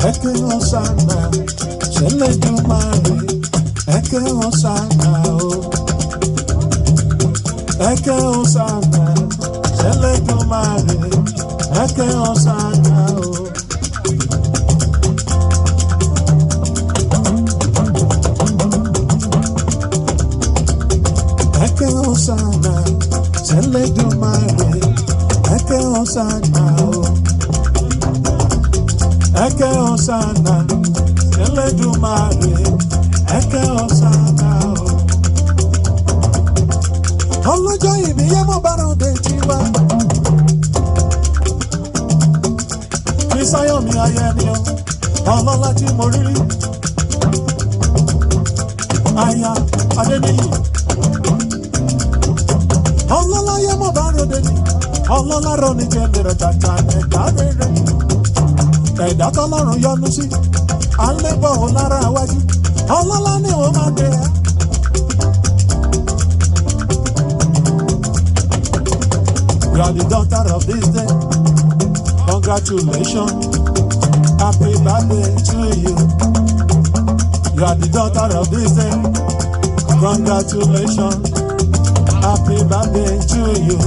Eke Hosanna, Sheledumare, Eke Hosanna, Eke Hosanna, Sheledumare, Eke Hosanna, Eke Hosanna, Sheledumare, Eke Hosanna, Eke Hosanna, Sheledumare, Eke Hosanna. Ọlọ́jọ́ ìbí yẹn mo bá ròde tiwa. Fisáyọ̀mí ayẹni o, ọlọ́lá tí mo rí rí. Aya Adéníyì. Ọlọ́lá yẹn mo bá ròde ni, ọlọ́lá rọ ní jẹ́ mi rẹ̀ tàtà ẹ̀dá rere. Ẹ̀dá tọ́lọ́run yọ́nú sí, à ń lébọ̀ òun lára wájú. Ọlọ́lá ni wọ́n máa dé ẹ́. You are the daughter of this day. Congratulations. Happy birthday to you. You are the daughter of this day. Congratulations. Happy birthday to you.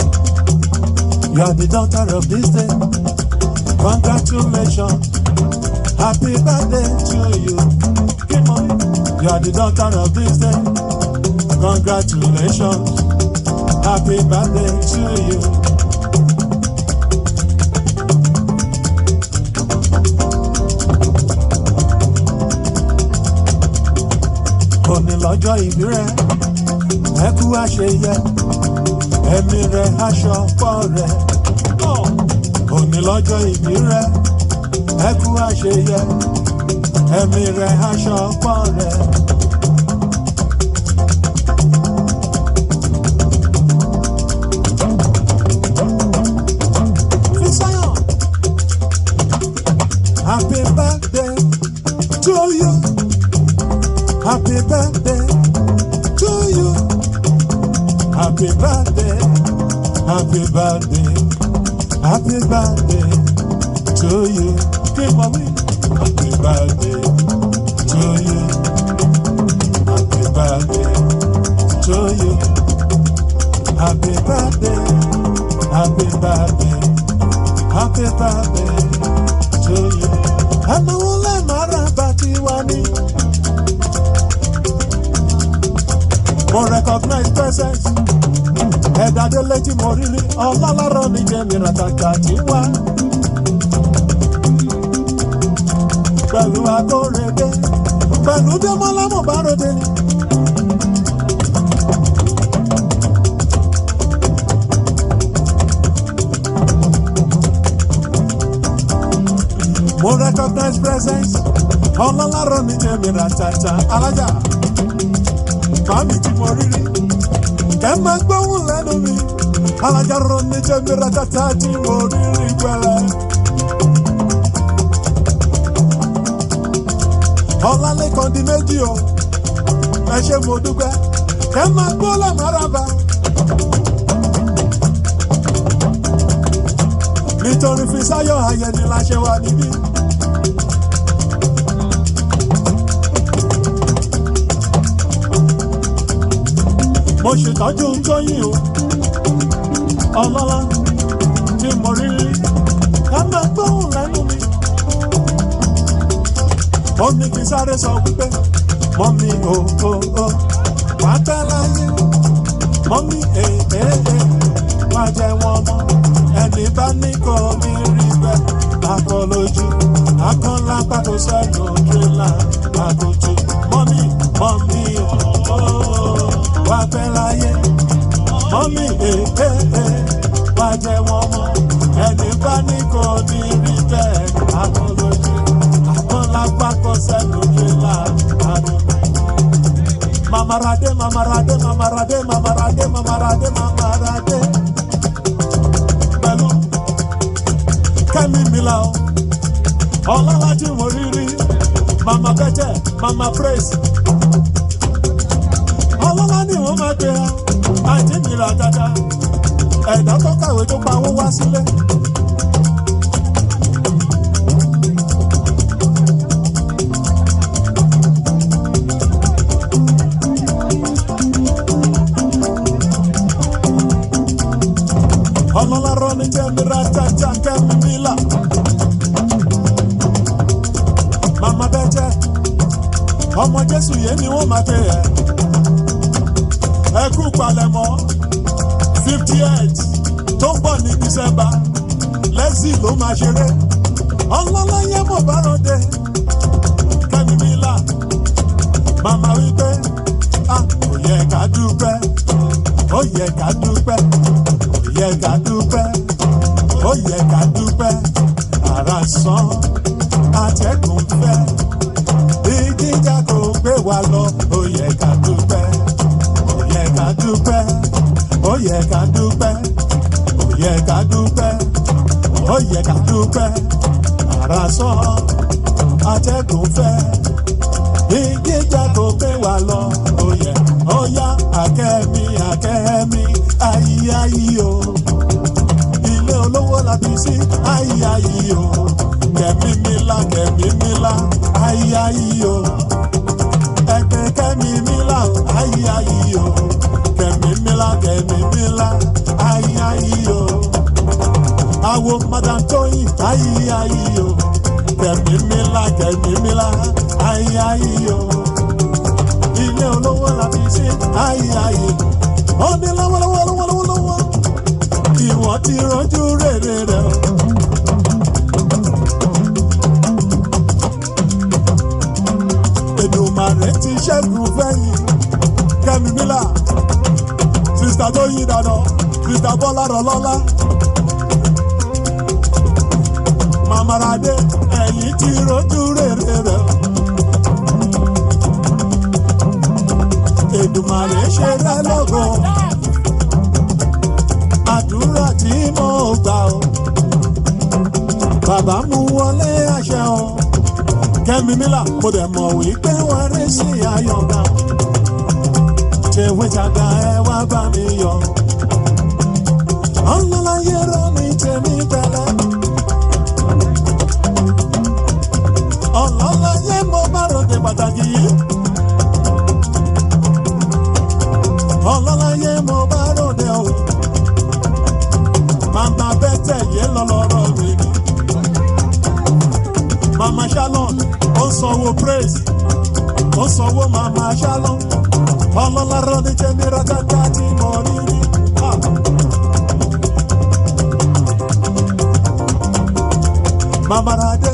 You are the daughter of this day. Congratulations. Happy birthday to you. Come on. You are the daughter of this day. Congratulations. Happy birthday to you. Òní lọ́jọ́ ìbí rẹ̀, ẹ kú àṣeyẹ, ẹ̀mí rẹ̀ aṣọ pọ̀ rẹ̀. Òní lọ́jọ́ ìbí rẹ̀, ẹ kú àṣeyẹ, ẹ̀mí rẹ̀ aṣọ pọ̀ rẹ̀. Fisáyọ̀, happy birthday to you. Happy birthday to you. Happy birthday, happy birthday, happy birthday to you. Give me happy birthday to you. Happy birthday to you. Happy birthday, happy birthday, happy birthday to you. And I will let my rabati wani. Mo recognize presence. Ẹ̀dá délé tí mo rí rí. Ọlọ́lọ́rọ̀ ní jẹ́ mi ràtàkà tí wá. Pẹ̀lú Adórèdé, pẹ̀lú Démọ́lá mo bá ròde ni. Mo recognize presence. Ọlọ́lọ́rọ̀ ní jẹ́ mi ràtàkà alájà. Màmí tí mo rí rí. Kẹ́ máa gbóhùn lẹ́nu mi. Alájà rọ̀ ní jẹ́ mi ràtàkà tí mo rí rí pẹ̀lẹ́. Ọlálẹ́kan di méjì o, ẹ ṣé mo dúpẹ́, ẹ máa gbọ́ lọ́mọ́rábà. Nítorí Fisáyọ̀ Ayẹni la ṣe wà níbí. Mo ṣètọ́jú Tóyìn o, ọlọ́lá tí mo rí rí, ẹ máa gbóhùn lẹ́nu mi. Ó ní kí sáré sọ wípé mọ́mí wá pẹ́ láyé, mọ́mí wá jẹ́ wọn mọ́, ẹni bá ní kò ní rí bẹ́ẹ̀, akọ lójú, akọ lápá tó sẹ́nu tírélà àgùntù, mọ́mí wá pẹ́ láyé, mọ́mí wá jẹ́ wọn mọ́, ẹni bá ní kò ní rí bẹ́ẹ̀, akọ lójú. Lápapọ̀ sẹ́nu tírélà àdúgbò. Mamarade, mamarade, mamarade, mamarade, mamarade, mamarade. Pẹ̀lú Kẹ́mi Mila o, ọlọ́lájú mo rí rí. Mama Bẹ́tẹ̀, Mama Praise. Ọlọ́lá ni wọ́n máa gbé ha. àǹtí mi ra dáadáa ẹ̀dá tó kàwé tó pa owó wá sílé. ọlọ́lá rọ́ ní tẹ́mi ra jájá kẹ́mi mílà. màmá bẹ́ẹ̀ jẹ́ ọmọ Jésù yé ni wọ́n máa pè ẹ́. ẹ kú palẹ̀mọ́ 58 tó ń bọ̀ ní December Lekzy ló máa ṣeré. ọlọ́lá yẹn mọ̀ bá ròde kẹ́mi mílà. màmá wípé ó yẹ ká dúpẹ́ ó yẹ ká dúpẹ́ ó yẹ ká dúpẹ́ ó yẹ ká dúpẹ́ ara sán atẹ́gùn fẹ́ ìjìjà kò gbé wa lọ ó yẹ ká dúpẹ́ ó yẹ ká dúpẹ́ ó yẹ ká dúpẹ́ ó yẹ ká dúpẹ́ ó yẹ ká dúpẹ́ ara sán atẹ́gùn fẹ́ ìjìjà kò gbé wa lọ ó yẹ ó yá akẹ́mi ayí o ilé olówó la bí sí ayí o kẹ́mi mílá ayí o ẹgbẹ́ kẹ́mi mílá ayí o kẹ́mi mílá ayí o àwo madam tóyìn ayí o kẹ́mi mílá ayí o ilé olówó la bí sí ayí ó ní lọ́wọ́lọ́wọ́ ìwọ̀n ti rọ́jú rere rẹ̀ o. Èdùmàrè ti ṣẹ́gun fẹ́yìn kẹ́mi mílà sista tó yí dandan sista bọ́lá rọlọ́lá mamarade ẹ̀yìn ti rọ́jú rere rẹ̀ o. Èdùmàrè ṣe rẹ́ lọ́gọ́ àdúrà tí mo gbà o bàbá mú wọlé àṣẹ o kẹ́mi mílà mo dẹ̀ mọ̀ wípé wọ́n rí sí ayọ̀gá tèwé tàgbà ẹ wá bá mi yọ ọlọ́láyé rọ ní tèmi pẹ̀lẹ́ ọlọ́láyé mo bá ròde pàtàkì yìí. ọlọ́láyé mo bá ròde o màmá bẹ́tẹ̀ yé lọ́lọ́rọ́ mi ni màmá Shalom ó sanwó praise ó sanwó màmá Shalom ọlọ́lá rọ́ni jẹ́mi rákàtà tí mo rí rí. màmá Radé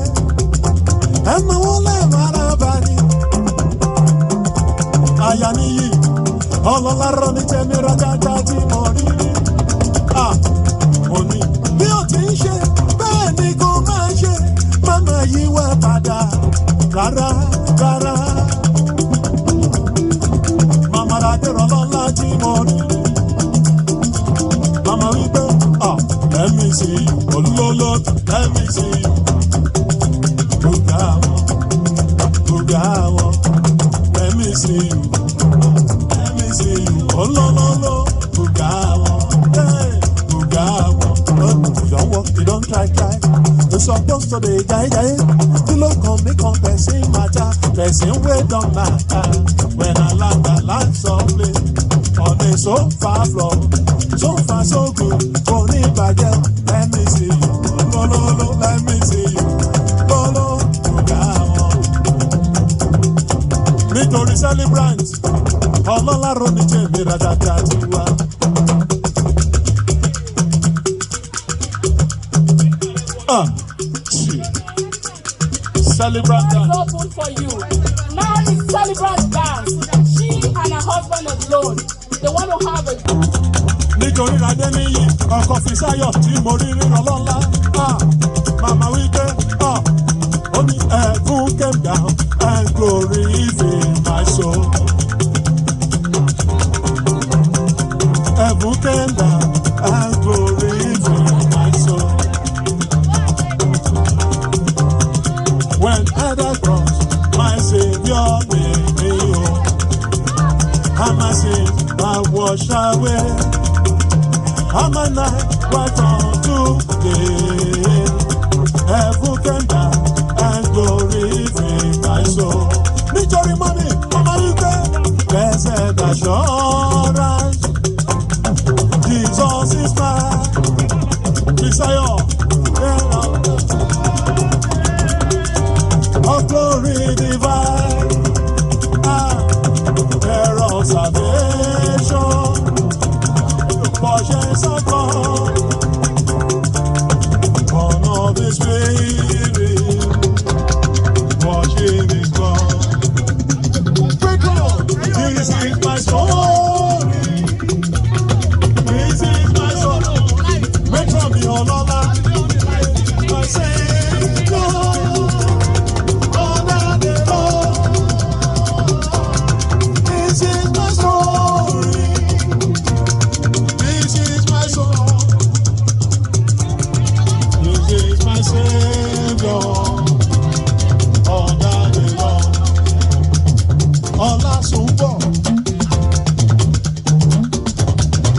ẹ máa wọlé mara bá ní àyà níyì ọlọ́lá rọ́ni jẹ́mi rákàtà tí mo rí rí. mo ní bí ó ti ń ṣe bẹ́ẹ̀ ni kò máa ṣe màmá yí wá padà rárá. màmá Radé rọlọ́lá tí mo rí rí. màmá wípé let me see you olólò let me see you. Bùgá wọn let me see you. Olólò bùgá wọn bùgá wọn. You don't work, you don't try. You suppose to dey jai. You no come make one person matter. Person wey don matter. When I land softly on a sofa floor. So far so good, kò ní bàjẹ́. Let me see you. Olólò let me see you. Olólò bùgá wọn. Nítorí celebrant. ọlọ́lá ronú jẹ́mi rádájá ti wá. Celebrant dance. It's open for you. Now it's celebrant dance. She and her husband alone. They want to have a. Nítorí Adé níyì, ọkọ̀ Fisáyọ̀ tí mo rí ríran lọ́la. Màmá wípé, ó ní heaven came down and glory filled my soul. Heaven came down and glory filled my soul. When at the cross, my Savior made me whole. And my sins, my world. wash away all my night right on today. Heaven came down and glory filled my soul. Nítorí mọ́mí, ọmọ wípé blessed assurance, Jesus is mine. Desire, of glory divine, care of salvation, portions of God, born of the Spirit, watching His God. This is my story. This is my story. Make from me all of that. My Savior, all that they love. This is my story. This is my song. This is my Savior, all that they love.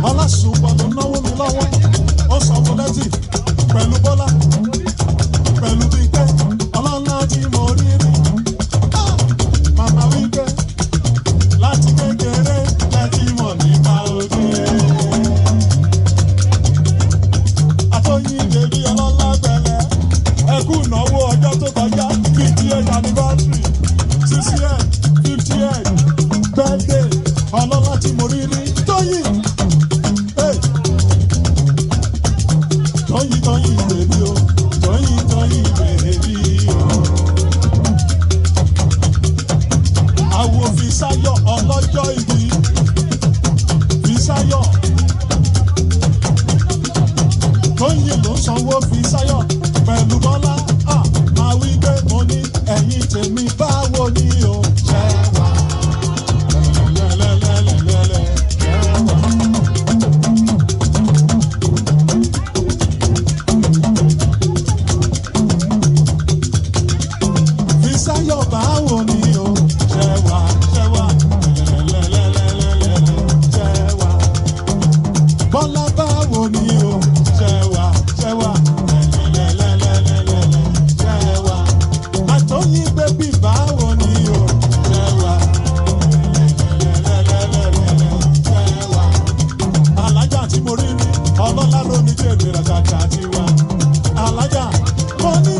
Ọlásùnbọ̀ ló náwó mi lọ́wọ́, ó sọ fún Lekzy pẹ̀lú Bọ́lá pẹ̀lú Bíkẹ́ ọlọ́lá tí mo rí rí. Màmá wípé láti kékeré lẹ́tí mọ̀ nípa òde. Àtọ́yìn bèbí ọlọ́lá bẹ̀rẹ̀ ẹkú ìnáwó ọjọ́ tó kọjá 50th anniversary 60th 50th birthday ọlọ́lá tí mo rí rí. Tóyìn Tóyìn bèbí o, Tóyìn bèbí o. Àwo Fisáyọ̀ ọlọ́jọ́ ìbí Fisáyọ̀. Tóyìn ló sanwó Fisáyọ̀ pẹ̀lú Bọ́lá. Máa wí pé mo ní ẹ̀yin tèmi báwo ni o ṣe wà. Fisáyọ̀ báwo ni o ṣe wà ṣe wà. Bọ́lá báwo ni o ṣe wà ṣe wà. Àtọ́yìn bébí báwo ni o ṣe wà. Alájà tí mo rí ní ọlọ́lá ló ní jèrè ràjàjà tiwa. Alájà mo ní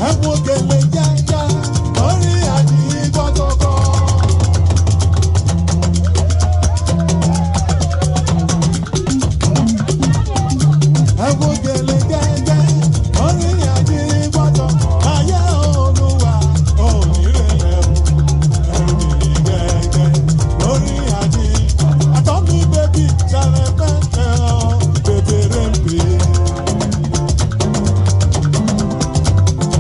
ẹ̀wọ̀n gèlè jẹ́jẹ́ lórí àdìgbò tó kọ́. Ẹ̀wọ̀n gèlè jẹ́jẹ́ lórí àdìgbò tó kọ́. Ayé Olúwa onírèlè o. Ẹ̀wọ̀n gèlè jẹ́jẹ́ lórí àdìgbò. Àtọ́mí bébí sẹ́rẹ̀ pẹ́ẹ́tẹ́ ọ bèbèrè ń pè é.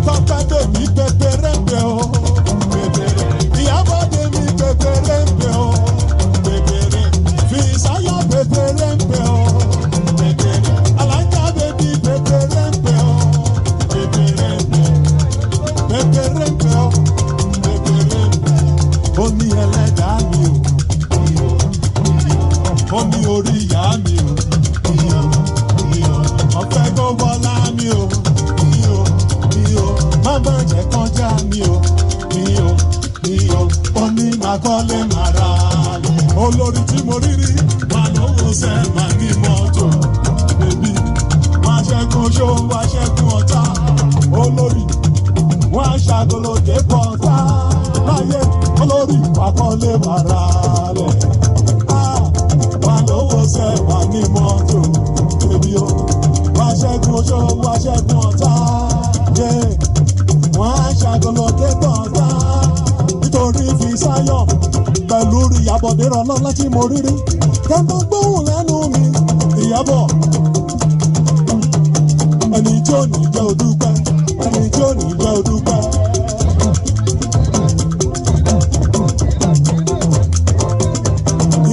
Tọ́pẹ́ tèmi bèbèrè ń pè ó. Bèbèrè. Ìyábọ̀ tèmi bèbèrè ń pè ó. Bèbèrè. Fisáyọ̀ bèbèrè ń pè ó. Bèbèrè. Alájà bèbí bèbèrè ń pè ó. Bèbèrè ń pè. Bèbèrè ń pè ó. Bèbèrè ń pè. Ó ní ẹlẹ́dàá mi o. Ó ní orí ìyá mi o. Ọ̀fẹ́ kó Bọ́lá mi o. Má má jẹ́ kọjá mi o. Ó ní màá kọ́lé màá ra lẹ̀. Olórí tí mo rí rí máa lówó sẹ́ máa ní mọ́tò. Bèbí máa ṣẹ́gun ṣó wá ṣẹ́gun ọ̀tá. Olórí wọ́n á ṣàgolóde pọ̀tá. Láyé olórí wà kọ́lé màá ra lẹ̀. Máa lówó sẹ́ máa ní mọ́tò. Bèbí o wá ṣẹ́gun ṣó wá ṣẹ́gun ọ̀tá. Wọ́n á ṣàgolóde pọ̀tá. Nítorí Fisáyọ̀ pẹ̀lú Ìyábọ̀dé ọlọ́lá tí mo rí rí. Kẹ́ńtọ́ gbóhùn lẹ́nu mi. Ìyábọ̀ ẹni tí ò ní jẹ́ odúpẹ́, ẹni tí ò ní jẹ́ odúpẹ́.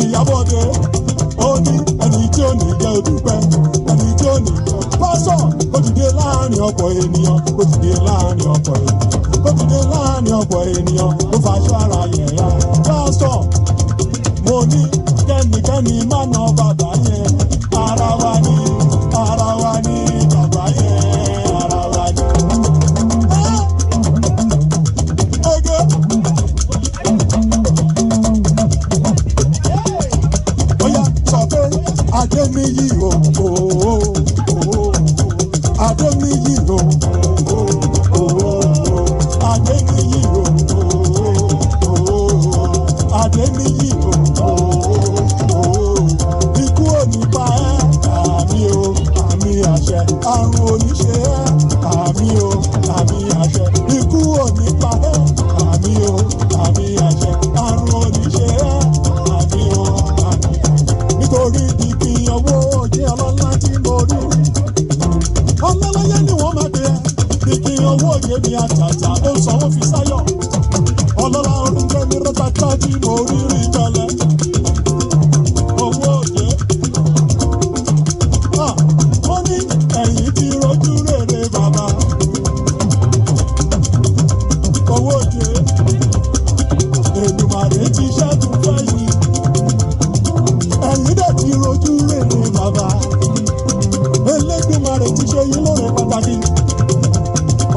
Ìyábọ̀dé ó ní ẹni tí ò ní jẹ́ odúpẹ́, ẹni tí ò ní jẹ́. Pásọ̀ ó dìde láàrin ọ̀pọ̀ ènìyàn, ó dìde láàrin ọ̀pọ̀ ènìyàn, ó dìde láàrin ọ̀pọ̀ ènìyàn, ó fàṣọ ara yẹn ya. Pásọ̀ mo ní kẹ́nikẹ́ni má nà bàbá yẹn. Ara wa ni bàbá yẹn, ara wa ni. Oge. Oya sọ pé Adéníyì o, Adéníyì o, Adéníyì o, Adéníyì o, ikú ò ní pa ẹ́, àmì o, àmì àṣẹ, àrùn ò ní ṣe ẹ́, àmì o, àmì àṣẹ, ikú ò ní pa ẹ́, àmì o, àmì àṣẹ, àrùn ò ní ṣe ẹ́, àmì o, àmì. Nítorí ìdí owó òye ọlọ́lá tí mo rí, ọlọ́láyé ni wọ́n máa gbé ẹ́, ìdí owó òye mi àtàtà ó sanwó fi sáyọ̀, ọlọ́lá orúkọ mi rọ́tàtà tí mo rí rí kalẹ̀, owó òye. Wọ́n ní ẹ̀yìn tí rojú rere bàbá, owó òye, Èdùmàrè ti ṣẹ́gun fẹ́yìn, ẹ̀yìn dẹ̀ ti rojú rere bàbá, Elédùmarè ti ṣe yín lóore pàtàkì.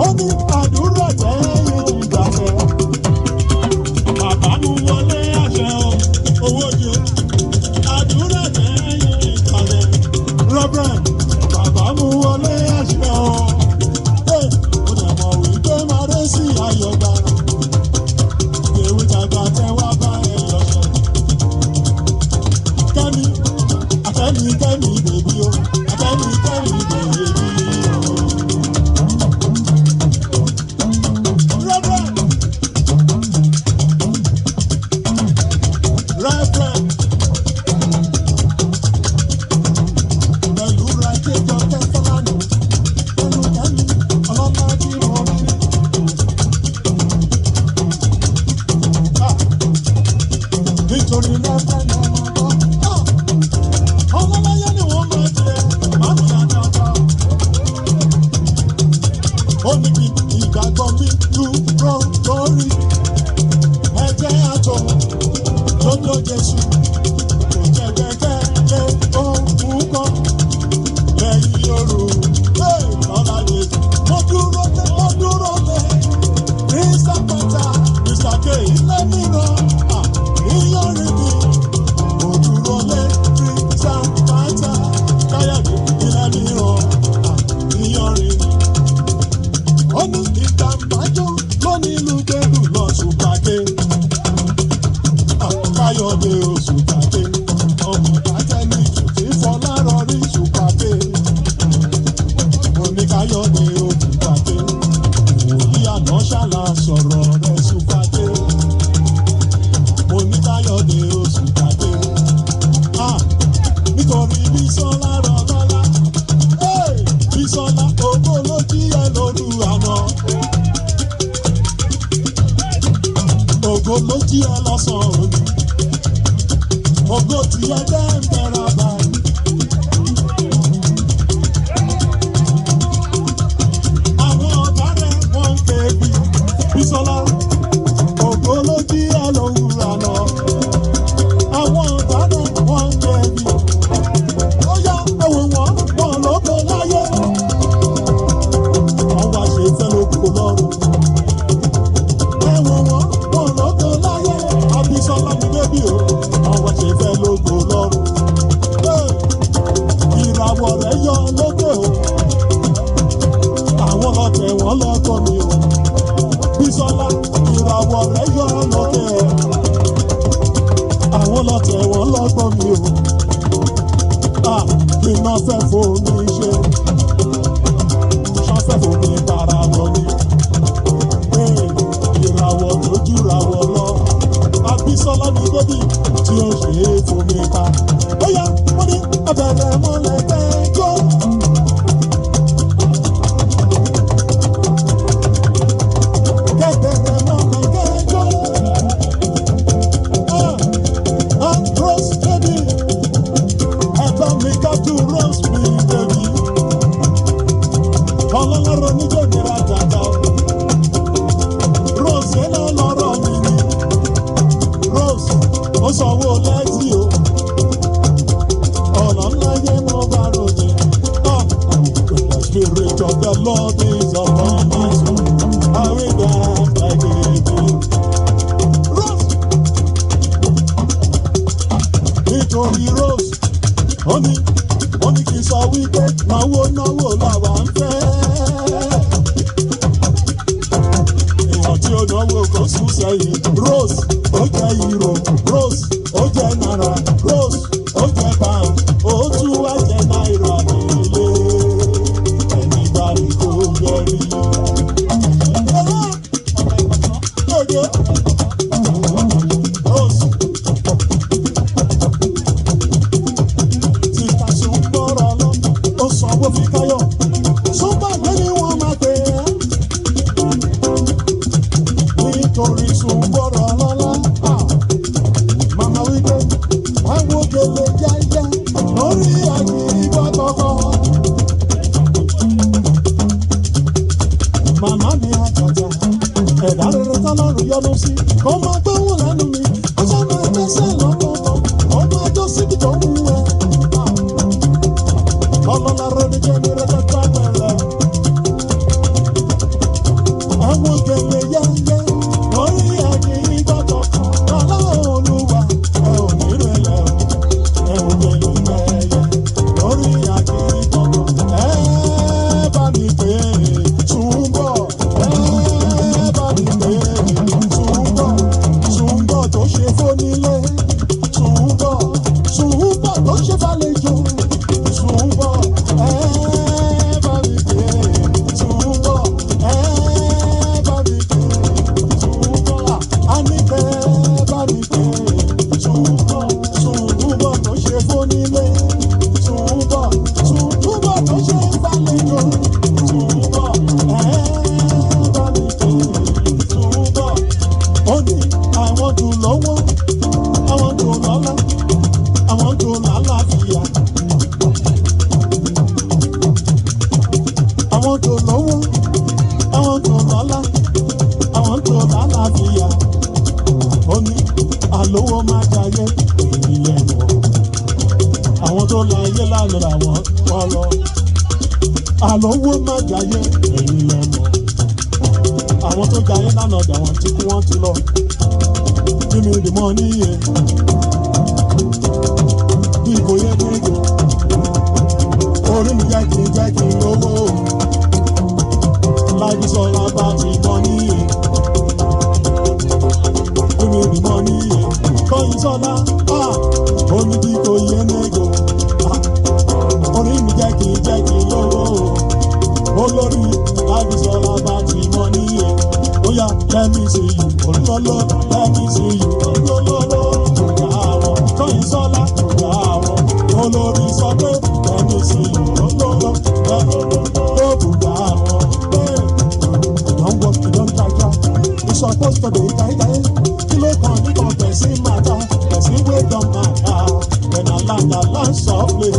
Ó ní àdúrà tẹ́yìn ìgbàfẹ́, bàbá mú wọlé àṣẹ o, owó òye, àdúrà tẹ́yìn ìgbàfẹ́, Reverend, bàbá mú wọlé àṣẹ o. Ó dẹ̀ mọ̀ wípé máa dé sí ayọ̀gbà, èwe tàgbà tẹ́ wá bá ẹ yọ̀ṣẹ̀. Kẹ́mi, Kẹ́mi bèbí o, Kẹ́mi bèbí o. Reverend, pẹ̀lú Rájẹ́jọ́ Kẹ́fọ́lánù, pẹ̀lú Kẹ́mi ọlọ́lá tí mo rí. Nítorí Reverend ọlọ́láyé ni wọ́n máa jẹ, màmí àdáta. Ó ní kí ìgbàgbọ́ mi dúró lórí ẹ̀jẹ̀ àtọ̀ lọ́dọ̀ Jésù. Kò jẹ́ gbẹ́kẹ̀lé ohun kan lẹ́yìn òru. Lọ́la Jésù, mo dúró lé Mr. Pata, Mr. K, ilé mìíràn, ìyọrin mi. Mo dúró lé Mr. Pata, Káyọ̀dé, ilé mìíràn, ìyọrin mi. Ó ní ìtàǹbájọ́ lónìí ìlú gbèrú lọ ṣùpàdé. Káyọ̀dé oṣù pàdé, ọmọ ìdájẹ́ni ìṣòtí fọlárọ̀ rí ṣùpàdé. Mo ní Káyọ̀dé oṣù pàdé, òyì àná ṣàlà sọ̀rọ̀ rẹ̀ ṣùpàdé. Mo ní Káyọ̀dé oṣù pàdé. Nítorí Bísọ́lá rọ̀ lọ́lá, Bísọ́lá owó ló jí ẹ lóru àná. Ògo ló jí ẹ lọ́sàn-án òní. Ògo tí ẹ jẹ́ ń bẹ̀rẹ̀ báyìí. Àwọn ọ̀gá rẹ̀ wọ́n ń ké bí Bísọ́lá. Ògo ló jí ẹ lóru àná. Àwọn ọ̀gá rẹ̀ wọ́n ń ké bí. Ó yá ẹ̀wò wọn lóko láyé. Wọ́n wá ṣe fẹ́ lóko lọ́rùn. Ẹ̀wò wọn lóko láyé. Abísọ́lá mi bébí o, wọ́n wá ṣe fẹ́ lóko lọ́rùn. Ìràwọ̀ rẹ̀ yọ lókè o. Àwọn ọ̀tẹ̀ wọn lọ́kọ̀ mi o. Bísọ́lá, ìràwọ̀ rẹ̀ yọ lókè o. Àwọn ọ̀tẹ̀ wọn lọ́kọ̀ mi o. Kí n máa fẹ́ fòmí ṣe, ṣáfẹ́ fòmí para wọn ni. Ìràwọ̀ tó jùràwọ̀ lọ. Abísọ́lá ní bébí tí ó ṣe é fòmí pa. Ó yá, wọ́n ní abẹ́rẹ́ mọ́lẹ̀ kẹ́jọ́. Kẹ́bẹ̀rẹ̀ mọ́lẹ̀ kẹ́jọ́. Rose baby, ẹ̀bá mi ká tún Rose mi baby. Ọlọ́lọ́rọ̀ níjọ́ ìnira dàda. Rose ẹ̀ lọ́rọ̀ mi ni. Rose ó sanwó Lekzy. Lord is upon my soul. I will dance like a fool. Rose. Nítorí Rose, ó ní kí n sọ wípé náwó làwa ń fẹ́. Èèyàn tí ó náwó kò sún sẹ́yìn. Rose, ó jẹ́ euro. Rose, ó jẹ́ náírà. Rose, ó jẹ́ pound. Ó tún wá jẹ́ náírà nílé. Ẹni bá rí kó yẹrí. Rose. Tí Kàṣù ń gbọ́rọ̀ lọ, ó sanwó fi káyọ̀. Súpà lẹ́ni wọ́n máa pè é. Nítorí Ṣùgbọ́rọ̀ lọ́lá. Màmá wípé àwọn òkèlè jẹ́jẹ́ lórí àyè ìgbọ́kọ̀kọ̀. Màmá mi àjàjà, ẹ̀dá rere tọ́lọ́run yọ́nú sí. Kó máa gbóhùn lẹ́nu mi, ó ṣe máa gbẹ́sẹ̀ lọ́kọ̀ọ̀kan. Ó máa jó síbi tó wù ẹ́. Ọlọ́lá rẹ̀ jẹ́ mi rẹ̀ tẹ́tẹ́ pẹ̀lẹ́. Àwọn òkèlè jẹ́jẹ́ lórí àyè ìgbọ́kọ̀kọ̀. Ọlá Olúwa, ẹ ò ní rẹ̀lẹ̀ o. Ẹ ò lè lù mẹ́yẹ lórí àyè ìgbọ́kọ̀kọ̀. Ẹ bá mi pè é Ṣùgbọ́. Ẹ bá mi pè é Ṣùgbọ́. Ṣùgbọ́ tó ṣe fónílé. Ṣùgbọ́. Ṣùgbọ́ tó ṣe fàlejò. Ṣùgbọ́. Ẹ bá mi pè é Ṣùgbọ́. Ẹ bá mi pè é Ṣùgbọ́. A ní kẹ́ bá mi pè é Ṣùgbọ́. Ṣùgbọ́ tó ṣe fónílé. Ṣùgbọ́. Ṣùgbọ́ tó ṣe fàlejò. Ṣùgbọ́. Ẹ bá mi pè é Ṣùgbọ́. Ó ní àwọn tó lọ́wọ́, àwọn tó lọ́lá, àwọn tó lálàáfíà. Àwọn tó lọ́wọ́, àwọn tó lọ́lá, àwọn tó lálàáfíà. Ó ní àlówó máa jayé ìyẹn lọ. Àwọn tó láyé lálẹ́ àwọn wọ́n lọ. Àlówó máa jayé ìyẹn lọ. Àwọn tó jayé lánàá dà wọ́n ti kú wọ́n ti lọ. Give me the money, yeah. Bí kò yẹ kó jò. Orí mi jẹ́ kí n lówó. Life is all about the money, yeah. Give me the money, yeah. Kọ́yìn sọ́lá, omi bí kò yẹ nego. Orí mi jẹ́ kí n lówó. Olórí, life is all about the money, yeah. Oya, let me see you, olólò, let me see you, olólò. Kòkà àwọn, Kọ́yìn sọ́lá, kòkà àwọn. Olórí sọ pé, let me see you, olólò, olólò. Kòkà àwọn, don't work, you don't jaja. You supposed to dey jai. Kí ló kàn ní kan person matter? Person wey don matter. When I land softly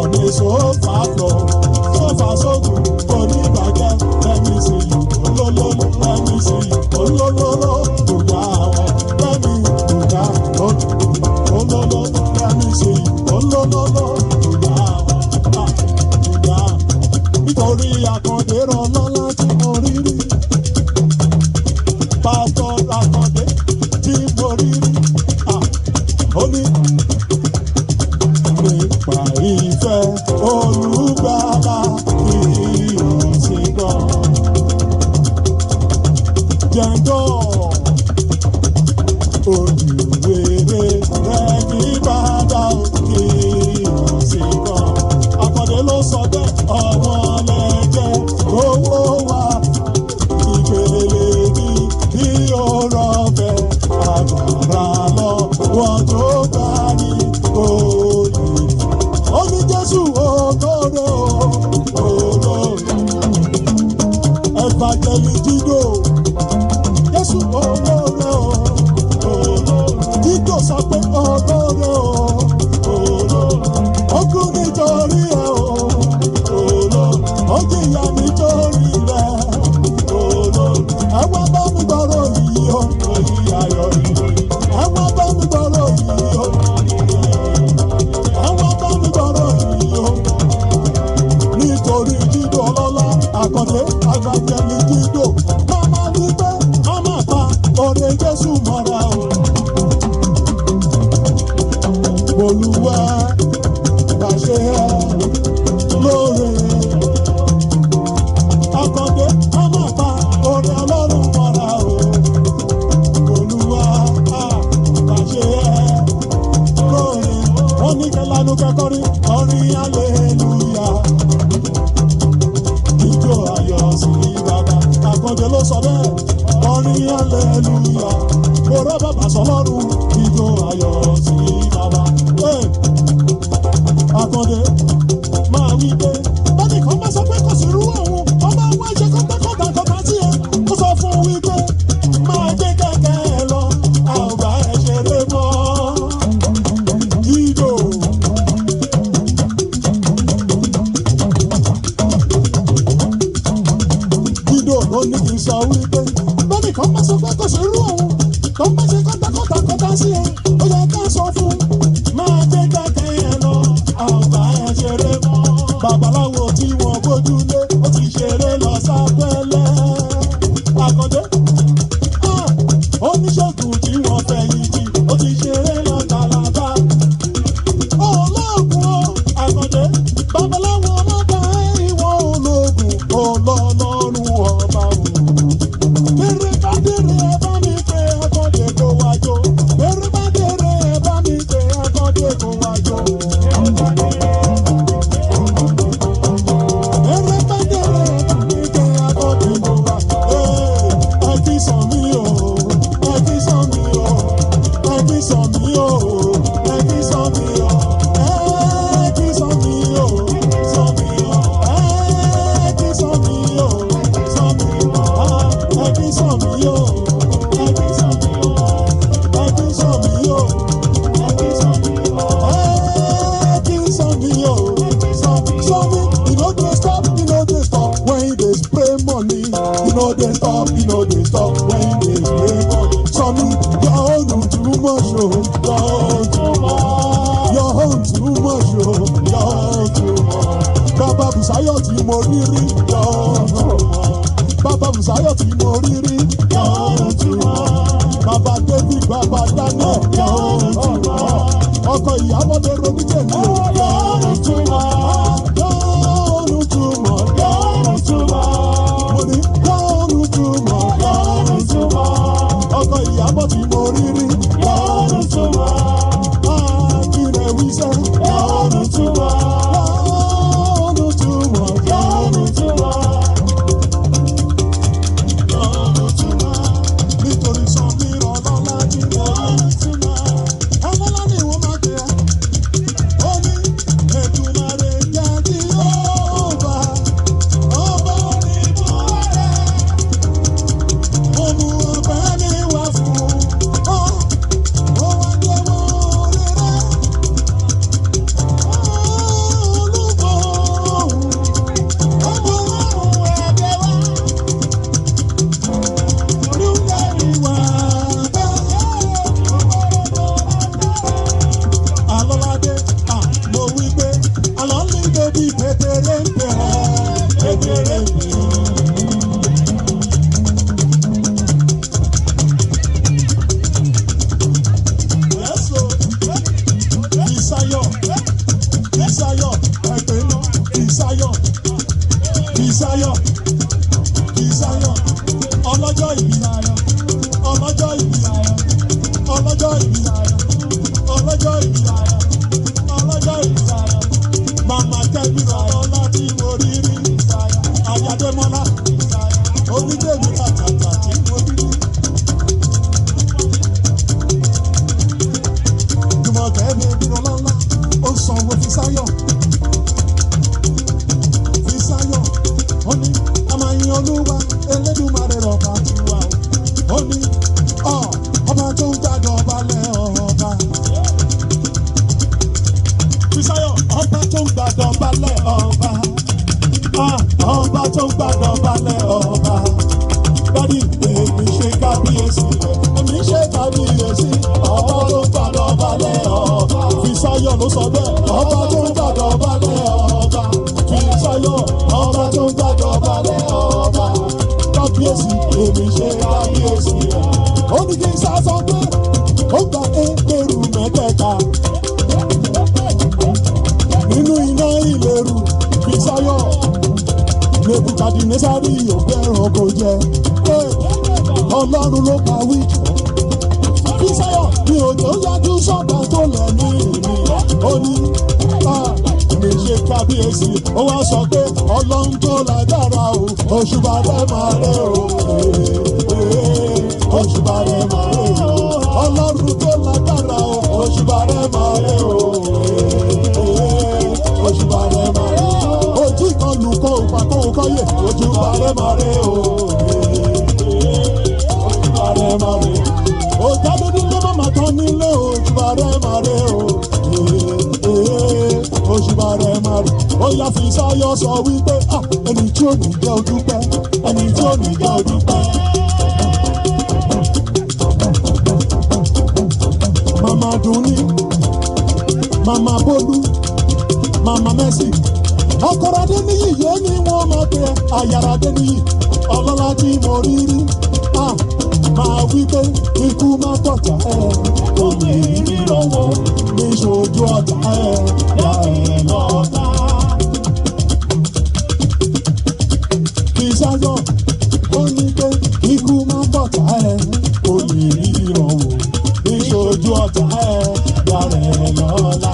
on a sofa floor. So far so good, kò ní bàjẹ́. Let me see you, olólò, let me see you, olólò. Kòkà àwọn, let me kòkà olólò, let me see you, olólò. Kòkà àwọn, kòkà. Nítorí Àkàndé rán lọ́lá tí mo rí rí. Pásítọ̀ Àkàndé tí mo rí rí. Ó ní nípa ìfẹ́ olùgbàlà kí o sì gbọ́. Jẹ́ńdọ̀ olùwèrè rẹ̀ kí bàdà kí o sì gbọ́. Àkàndé ló sọ bẹ́ẹ̀ ọmọ lẹ́jẹ̀ owó wa. Ìgbèlè ní bí ó rọ̀bẹ̀ àgbàrá lọ wọ́n tó bá ní òye. Ó ní Jésù olóore olóore. Evangelist Dido. Jésù olóore olóore. Dido sọ pé olóore olóore. Ó kú nítorí ẹ olóore. Ó jìyà nítorí rẹ olóore. Ẹ wá bá mi gbọ́rọ̀ yìí o. Òyì ayọ̀ yìí. Ẹ wá bá mi gbọ́rọ̀ yìí o. Ẹ wá bá mi gbọ́rọ̀ yìí o. Nítorí Dido ọlọ́lá Àkàndé ṣe ẹ́ lóore. Àkàndé á máa pa orí Ọlọ́run mọ́ra o. Olúwa máa ṣe ẹ́ lóore. Wọ́n ní kẹlánú kẹkọrí orin hallelujah. Ijó ayọ̀ sí bàbá. Àkàndé ló sọ bẹ́ẹ̀ orin hallelujah. Kòró bàbá sọlọ́run ijó ayọ̀ sí bàbá. Àkàndé máa wí pé bẹ́ẹ̀ni kan bá sọ pé kò sí irú òun ọba wọn ṣe kọ́ńtàkọ́ńtà sí ẹ kó sọ fún wí pé máa gbé kẹ̀kẹ́ ẹ lọ àgbà ẹ ṣeré mọ́ ijó. Ijó ló ní kí n sọ wí pé bẹ́ẹ̀ni kan bá sọ pé kò sí irú òun kan bá ṣe kọ́ńtàkọ́ńtà sí ẹ ó yẹ ká sọ fún máa gbé kẹ̀kẹ́ ẹ lọ àgbà ẹ ṣeré mọ́. Babaláwo tí wọ́n gbójúlé ó ti ṣeré lọ sápẹ́lẹ́. Àkàndé oníṣègùn tí wọ́n fẹ̀yìntì ó ti ṣeré lọ Kàlàbá. Olóògùn o Àkàndé babaláwo ọlọ́ba ìwọ olóògùn ọlọ́lọ́run ọba o. Bèrè bá dèrè ẹ bá mi pé Àkàndé kó wájó. Bèrè bá dèrè ẹ bá mi pé Àkàndé kó wájó. They stop when they play money. Some your own too much, your own too much, your own too much, your own too much. Baba Busayo ti mo riri, your own too much. Baba Busayo ti mo riri, your own too much. Baba David, Baba Daniel, your own too much. Ọkọ ìyàwó lè ronú jẹ̀lé, your own too much, your own too much, your own too much. Mo ní your own too much. Ọkọ ìyàbọ̀ tí mo rí rí lọ́rùn tó wá. Àkìrẹ̀ wíṣẹ́ lọ́rùn tó wá. Lọ́rùn tó wá. Lọ́rùn tó wá. Lọ́rùn tó wá. Nítorí sanmi ọlọ́lá jí lọ́rùn tó wá. Ọlọ́lá ni wọ́n máa gbé ẹ. Ó ní Èdùmàrè jẹ́ kí yóò bá. Ọba oníbú rẹ̀. Mo mú ọbẹ̀ mi wá fún ọ. Ó wá jẹ́wọ́ orí rẹ̀. Olúkọ òun. Ọmọ òun ẹ̀bẹ̀ wá. Olúlẹ̀ ìwà bẹ́ẹ̀. Alọ́ládé, mo wí pé àlọ́ ní bébí pépéré ń pè ọ́. Pépéré ń pè ọ́. Fisáyọ̀, ọlọ́jọ́ ìbí, ọlọ́jọ́ ìbí, ọlọ́jọ́ ìbí, ọlọ́jọ́ ìbí, ọlọ́jọ́ ìbí. Màmá Kẹ́mi lọ́wọ́ láti orí rí Ayádémọ́lá, onídèmí àtàtà tí mo rí rí. Jùmọ̀kẹ́ mi dúró lọ́lá, ó sanwó Fisáyọ̀. Fisáyọ̀, ó ní àmàyìn Olúwa Elédùmarè rọ̀bà tiwa o. Ó ní ọba tó ń gbàdọ̀ balẹ̀ ọba. Fisáyọ̀, ọba tó ń gbàdọ̀ balẹ̀ ọba. Ọba tó ń gbàdọ̀ balẹ̀ ọba. Dádì, èmi ṣe kábíyèsí rẹ̀, èmi ṣe kábíyèsí. Ọba tó ń gbàdọ̀ balẹ̀ ọba. Fisáyọ̀ ló sọ bẹ́ẹ̀, ọba tó ń gbàdọ̀ balẹ̀ ọba. Fisáyọ̀, ọba tó ń gbàdọ̀ balẹ̀ ọba. Kábíyèsí, èmi ṣe kábíyèsí rẹ̀. Ó ní kí n sá sọ pé ó gba ẹgbẹ̀rún mẹ́tẹ̀ẹ̀ta nínú Nebukadnesari ò fẹ́ràn kò jẹ. Ọlọ́run ló pa wíjọ. Físáyọ̀ mi ò tó yájú sọ́gbà tó lẹ̀ ní ìní. Ó ní mi ṣe kábíyèsí. Ó wá sọ pé Ọlọ́run tó lágbára o. Òṣùbà rẹ̀ máa rẹ̀ o. Òṣùbà rẹ̀ máa rẹ̀ o. Ọlọ́run tó lágbára o. Òṣùbà rẹ̀ máa rẹ̀ o. Òṣùbà rẹ̀ máa rẹ̀ o. Ojú kan lù kọ́ òpàkọ́ òkọ́yè. Òṣùbà rẹ̀ máa rẹ̀ o. Òṣùbà rẹ̀ máa rẹ̀ o. Òjáde nílé màmá tán nílé o. Òṣùbà rẹ̀ máa rẹ̀ o. Òṣùbà rẹ̀ máa rẹ̀ o. Ó yá Fisáyọ̀ sọ wípé ẹni tí ò ní jẹ́ ojú pẹ́. Ẹni tí ò ní jẹ́ ojú pẹ́. Mama Duni, Mama Bolu, Mama Mercy. Ọkọ̀rọ̀ Adéníyì yé ni wọ́n máa pè é. Àyàrá Adéníyì, ọlọ́lá tí mo rí rí. Máa wí pé ikú máa tọ̀jà ẹ̀. Omi ìrànwọ́ ní ṣojú ọ̀tá ẹ̀. Yá ẹ̀ lọ́ta. Fisáyọ̀ ó ní pé ikú máa tọ̀jà ẹ̀. Omi ìrànwọ́ ojú ọ̀tá ẹ̀ yàrá ẹ̀ lọ́la.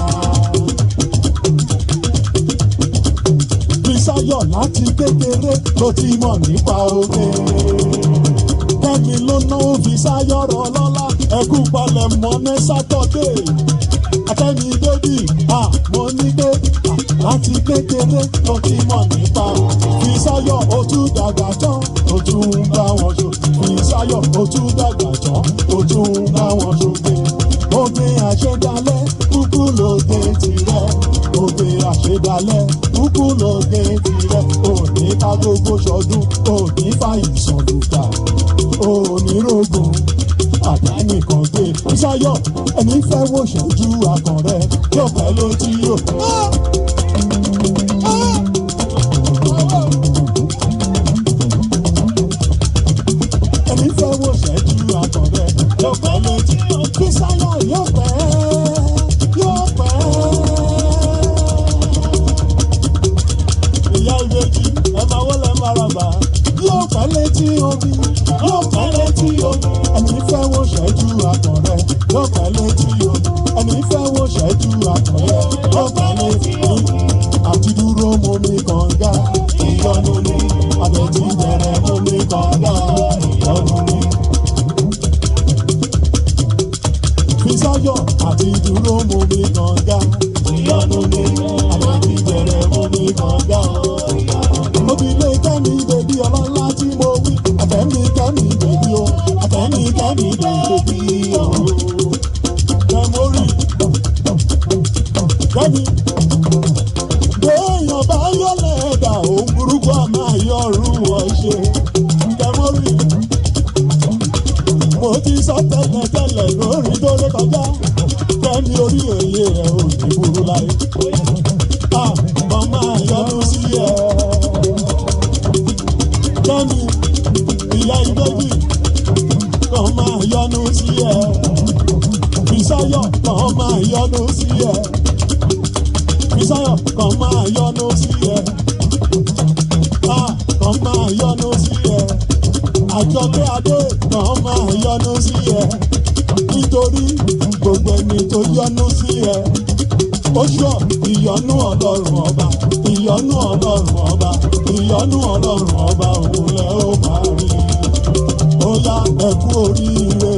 Fisáyọ̀ láti kékeré ló ti mọ̀ nípa oge. Kẹ́mi ló náwó Fisáyọ̀ rọ̀ lọ́la. Ẹ̀kú palẹ̀ mọ́ ní Sátọ̀dé. Akẹ́mi bébì mo ní pé láti kékeré ló ti mọ̀ nípa. Fisáyọ̀ ó tún dàgbà tán ó tún ń bá wọn ṣo. Fisáyọ̀ ó tún dàgbà tán ó tún ń bá wọn ṣoge. Oge àṣedalẹ̀ kúkú lóge tirẹ̀. Oge àṣedalẹ̀ kúkú lóge tirẹ̀. Òní ká gbogbo ṣọdún, òní fàìsàn lùgbà. Òní rògùn àdánìkan gbé. Fisáyọ̀ ẹni fẹ́ wò ṣẹ́jú akàn rẹ̀ yóò pẹ́ létí yóò. Ẹni fẹ́ wò ṣẹ́jú akàn rẹ̀ yóò pẹ́ létí yóò. Fisáyọ̀ yóò pẹ́, yóò pẹ́. Ìyá ìbejì ẹ máa wọlé maraba. Yóò pẹ́ létí omi, yóò pẹ́ létí omi. Ẹni fẹ́ wò ṣẹ́jú akàn rẹ̀ yóò pẹ́ létí omi. Ẹni fẹ́ wò ṣẹ́jú akàn rẹ̀ yóò pẹ́ létí omi. Àti dúró mo mi kànga ìyọnu ni. Àbẹ̀tí bẹ̀rẹ̀ mo mi kànga ìyọnu ni. Fisáyọ̀ àti dúró mo mi kànga ìyọnu ni. Àbẹ̀tí bẹ̀rẹ̀ mo mi kànga ìyọnu ni. Obìnrin Kẹ́mi bèbí ọlọ́lá tí mo wí. Àtẹ̀mí Kẹ́mi bèbí o. Àtẹ̀mí Kẹ́mi bèbí o. Kẹ́mórì Kẹ́mi. Béèyàn bá yọ̀lẹ̀ ẹ̀dá òun burúkú àmà yọrù ọ̀ṣẹ́. Kẹ́mórì mo ti sọ tẹ́lẹ̀ lórí tó lé kọjá. Kẹ́mi orí òye ẹ̀ ò ní burú láyé. Mo máa yọnu sí ẹ. Kẹ́mi ìyá ìbejì kan máa yọnu sí ẹ. Fisáyọ̀ kan máa yọnu sí ẹ. Fisáyọ̀ kan máa yọnu sí ẹ. Kan máa yọnu sí ẹ. Àjọkẹ́ Adé kan máa yọnu sí ẹ. Nítorí gbogbo ẹni tó yọnu sí ẹ. Ó ṣọ ìyọ́nú Ọlọ́run ọba, ìyọ́nú Ọlọ́run ọba, ìyọ́nú Ọlọ́run ọba òun lẹ ó máa rí. Ó yá ẹ kú oríire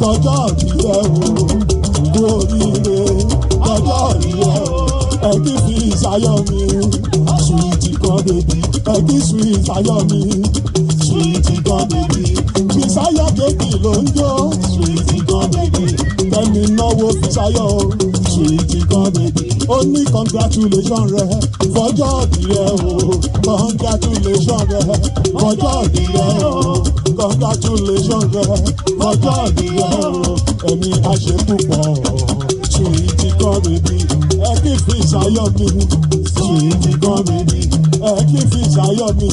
tọjọ́ bí ẹ o. Kú oríire tọjọ́ bí ẹ o. Ẹ kí Fisáyọ̀ mi sweetie kan bèbí. Ẹ kí Fisáyọ̀ mi sweetie kan bèbí. Fisáyọ̀ bèbí ló ń jó sweetie kan bèbí. Kẹ́mi náwó Fisáyọ̀ o sweetie kan bèbí. Ó ní congratulation rẹ fọjọ́ bí ẹ o. Congratulation rẹ fọjọ́ bí ẹ o. Congratulation rẹ fọjọ́ bí ẹ o. Ẹ̀mí àṣepúpọ̀ sweetie kan bèbí. Ẹ kí Fisáyọ̀ mi sweetie kan bèbí. Ẹ kí Fisáyọ̀ mi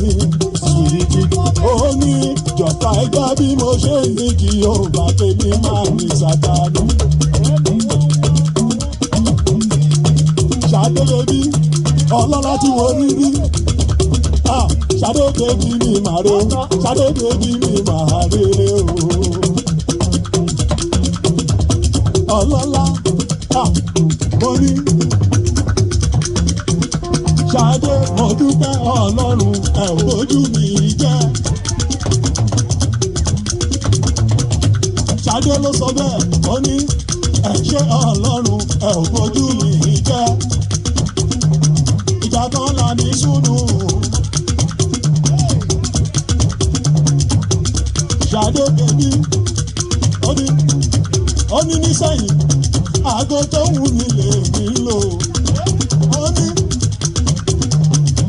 sweetie kan bèbí. Ó ní jọ̀ka ẹgbẹ́ bí mo ṣe ní kí o bá tèmi máa ní Sátánì. Ṣàdélébí ọlọ́lá tí wọ́n rí rí. Ṣadé bèbí mi mà rè o, Ṣadé bèbí mi mà rè o. Ọlọ́lá mo ní Ṣadé mo dúpẹ́ Ọlọ́run ẹ̀ ò bójú mi jẹ́. Ṣadé ló sọ bẹ́ẹ̀ ó ní ẹ̀ ṣé Ọlọ́run ẹ̀ ò bójú mi jẹ́. Ìjà kan là ní sùnù. Ṣadé bèbí ó ní nísẹ̀yìn aago tó wù mí lè mí lò. Ó ní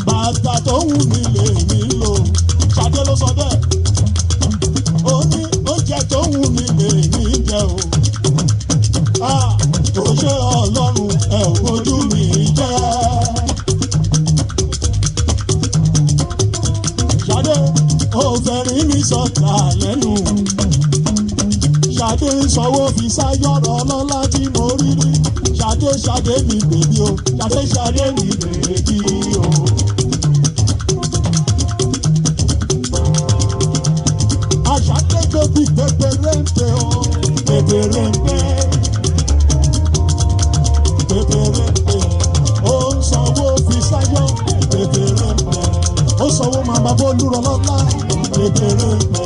bàtà tó wù mí lè mí lò. Ṣadé ló sọ bẹ́ẹ̀. Ó ní oúnjẹ tó wù mí lè mí jẹ o. Ó ṣé Ọlọ́run ẹ̀ ò bójú mi jẹ́. Ṣadé ó fẹ́ rí mi sọ̀tà lẹ́nu. Ṣadé sanwó fi sáyọ̀rọ̀ ọlọ́lá tí mo rí rí. Ṣadé mi bèbí o. Ṣadé mi bèbí o. Ṣadé bèbí pépérépé o. Pépérépé. Pépérépé. Ó ń sanwó fi sáyọ̀. Pépérépé. Ó sanwó màmá Bólú rọlọ́lá. Pépérépé.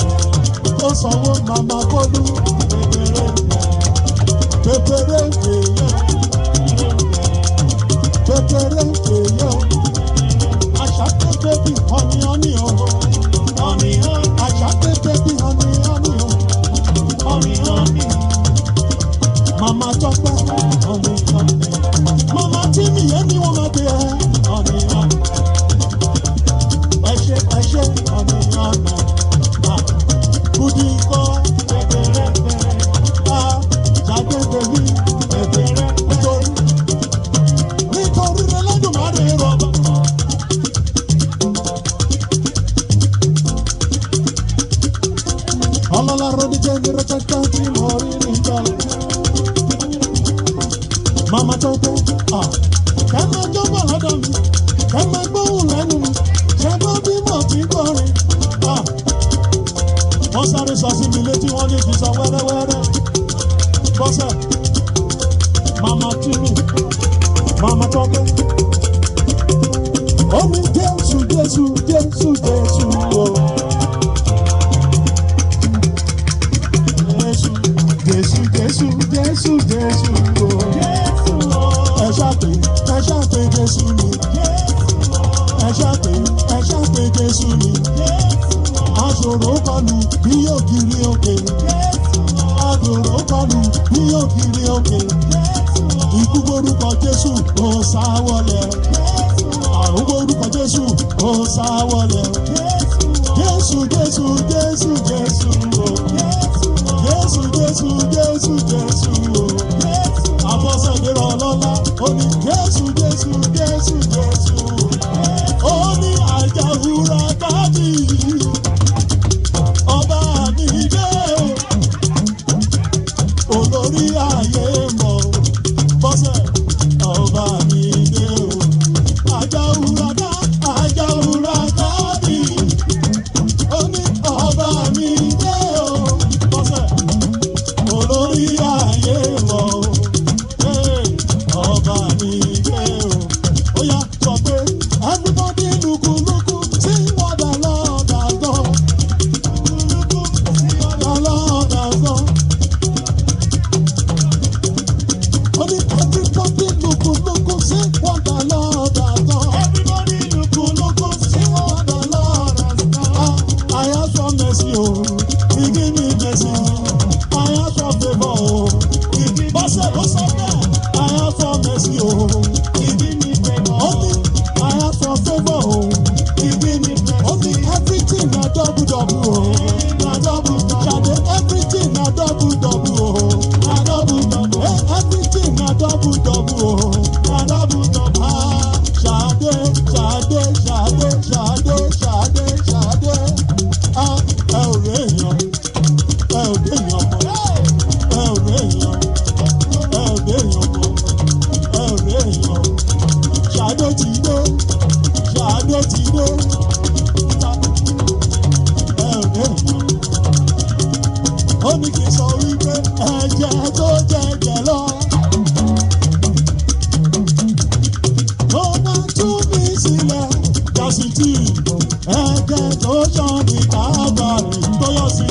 Ó sanwó màmá Bólú. Pépérépé yẹ. Pépérépé yẹ. Ṣadé bèbí honey o. Ṣadé bèbí honey o. Mama Tọ́pẹ́ honey. Mama Timi yẹn ni wọ́n máa bẹ ẹ́ honey. Ẹ ṣé honey. Kudi kọ́ pépérépé. Ṣadé bèbí pépérépé. Nítorí rẹ̀ lọ́dún máa rè rọ̀bà. Ọlọ́lá rọ́ọ̀dì jẹ́ ní rẹ́tẹ́tẹ́ tí mo rí ní ìjọba. Mama Tọ́pẹ́ kẹ́ máa jọ́bọ̀ lọ́dọ̀ mi, kẹ́ máa gbóhùn lẹ́nu mi, ṣé bá bí mo ti kọrin. Wọ́n sáré sọ sí mi létí wọ́n ní kí sọ wẹ́rẹ́wẹ́rẹ́. Bọ́sẹ̀ Mama Timi, Mama Tọ́pẹ́. Ó ní Jésù Jésù Jésù Jésù o. Jésù Jésù Jésù Jésù o. Ẹ ṣàpè Jésù mi. Ẹ ṣàpè Jésù mi. Aṣòro kọlù bí ògiri òkè. Aṣòro kọlù bí ògiri òkè. Ikú gbórúkọ Jésù ó sá wọlé. Àrùn gbórúkọ Jésù ó sá wọlé. Jésù Jésù Jésù Jésù o. Jésù Jésù Jésù Jésù o. Abọ́sẹ̀dé Ọlọ́lá ó ní Jésù Jésù Jésù Jésù. Ó ní àjàwúrà káàdì. Ọba mi dé o. Olórí ayé mọ̀. Bọ́sẹ̀ ọba mi dé o. Àjàwúrà káàdì. Ó ní ọba mi dé o. Bọ́sẹ̀ olórí ayé mọ̀. Ọba mi dé o. Ó yá sọ pé everybody lukuluku see what the Lord has done. The Lord has done. Ó ní everybody lukuluku see what the Lord has done. Everybody lukuluku see what the Lord has done. I ask for mercy o. He give me mercy. I ask for favour o. He give me mercy. I ask for mercy o. He give me favour. Only I ask for favour o. He give me mercy. Only everything na double double o. Na double double. Ṣadé everything na double double o. Na double double. Everything na double double o. Na double double. Ṣadé Ṣadé Ṣadé Ṣadé Ṣadé Ṣadé. Ẹ ò rí èèyàn. Ẹ ò dé èèyàn mọ́. Ẹ ò rí èèyàn. Ẹ ò dé èèyàn mọ́. Ẹ ò rí èèyàn. Ṣadé ti dé. Ṣadé ti dé. ó ní kí n sọ wípé ẹ̀jẹ̀ tó jẹ̀jẹ̀ lọ. Ó wá tú mi sílẹ̀ Jásítì ẹ̀jẹ̀ tó ṣàn ní Kábàárì tó yọ sí.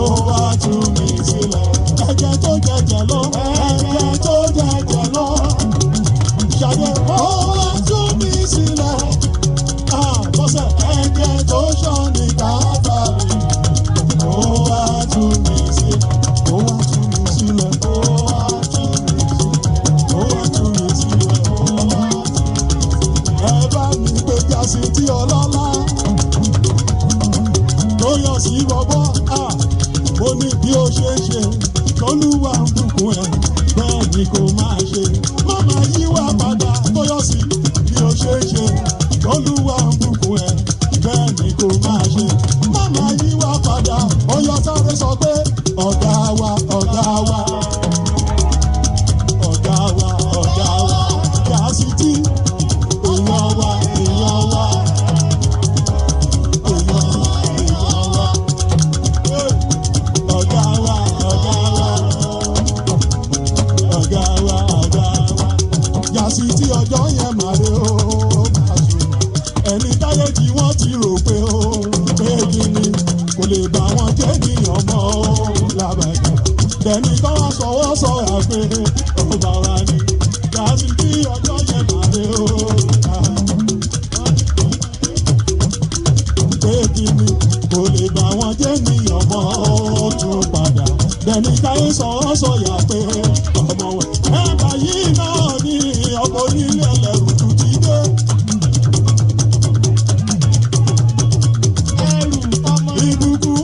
Ó wá tú mi sílẹ̀ ẹ̀jẹ̀ tó jẹ̀jẹ̀ lọ. Ẹ̀jẹ̀ tó jẹ̀jẹ̀ lọ. Ṣàyẹ̀ ó wá tú mi sílẹ̀. Bọ́sẹ̀ ẹ̀jẹ̀ tó ṣàn ní Kábàárì. Ó wá tú mi sílẹ̀. Ó wá tú mi sílẹ̀. Ó wá tú mi sílẹ̀. Ó wá tú mi sílẹ̀. Ó wá tú mi sílẹ̀. Ẹ bá mi gbé Jásítì ọlọ́lá. Tó yọ sí bọ́bọ́. Mo ní bí ó ṣe ń ṣe. Olúwa ń bùkún ẹ. Bẹ́ẹ̀ ni kò máa ṣe. Má máa yíwà padà. Tó yọ sí bí ó ṣe ń ṣe. Olúwa ń bùkún ẹ. Bẹ́ẹ̀ ni kò máa ṣe. Má máa yíwà padà. Ó yọ sáré sọ pé ọ̀gá wa, ọ̀gá wa. Ọ̀gá wa, ọ̀gá wa. Jásítì èèyàn wa, èèyàn wa. Èèyàn wa, èèyàn wa. Ọ̀gá wa, ọ̀gá wa. Ọ̀gá wa, ọ̀gá wa. Jásítì ọjọ́ yẹn máa rè ó máa sùn. Ẹni táyé tí wọ́n ti rò pé ó pé kí ni kò lè bá wọn jẹ́ níyàn mọ́ ó lábàjá. Tẹ̀mí kan wá sọ̀wọ́ sọ̀rọ̀ pé ó bá wa ní. Jásítì ọjọ́ yẹn máa rè ó pé kí ni kò lè bá wọn jẹ́ níyàn mọ́ ó tún padà. Tẹ̀mí táyé sọ̀wọ́ sọ̀yà pé ọmọ wẹ̀. Ẹ̀ka yìí náà ní ọkọ̀ onílé ẹlẹ́rù tún ti dé. Ìbùkún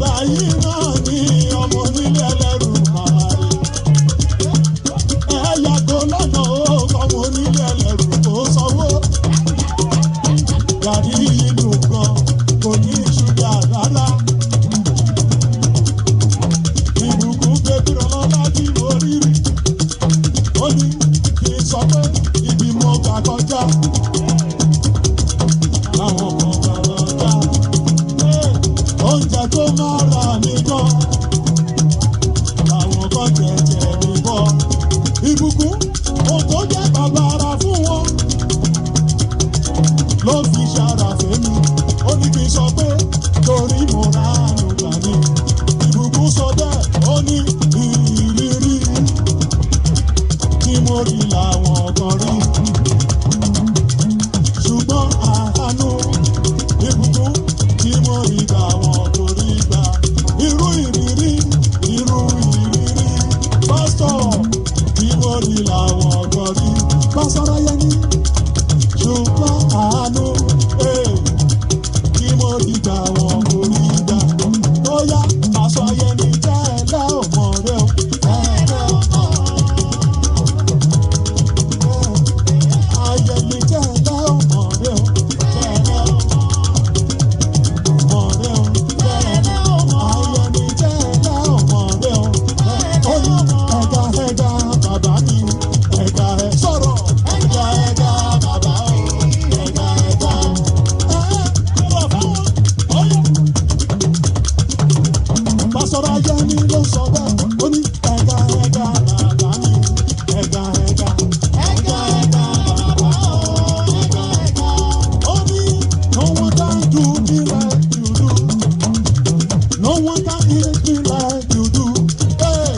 báyìí náà ní ọmọ onílé ẹlẹ́rù máa rí. Ẹ yàgò lọ́nà ó ọmọ onílé ẹlẹ́rù kò sanwó. Gàrí inú gan kò ní ṣúgà rárá. Ìbùkún bébí ọlọ́lá tí mo rí rí. Ó ní kí n sọ pé ibi mo gbà kọjá. Àwọn kan gbà lọ́jà. Oúnjẹ tó máa rà nìkan. Àwọn kan jẹ̀jẹ̀ nìkan. Ìbùkún ohun tó jẹ́ bàbàrà fún wọn. Ló fi ṣàrà fẹ́mi. Ó ní kí n sọ pé torí mo rà ánú gbà ní. Ìbùkún sọ bẹ́ẹ̀ ó ní ìrírí tí mo rí làwọn kan rí. Ṣùgbọ́n àánú ìbùkún tí mo rí làwọn kò rí gbà. Irú ìrírí pásítọ̀ tí mo rí làwọn kan rí. Pásítọ̀ Ayẹni ṣùgbọ́n àánú tí mo rí làwọn kò rí gbà. Ó yá Pásítọ̀ Ayẹni tẹ́lẹ̀ ọmọ rẹ o. Tẹ́lẹ̀ ọmọ Ayẹni tẹ́lẹ̀ ọmọ rẹ o. Tẹ́lẹ̀ ọmọ rẹ o. Tẹ́lẹ̀ ọmọ Ayẹni tẹ́lẹ̀ ọmọ rẹ o. Ó ní ẹ̀gá bàbá mi. Ẹ̀gá sọ̀rọ̀. Ẹ̀gá bàbá o. Ẹ̀gá. Pásítọ̀ Ayẹni ló sọ bẹ́ẹ̀. Ó ní ẹ̀gá bàbá mi. Ẹ̀gá. Bàbá o. Ẹ̀gá. Ó ní no one can do me like you do. No one can hit me like you do. Hey,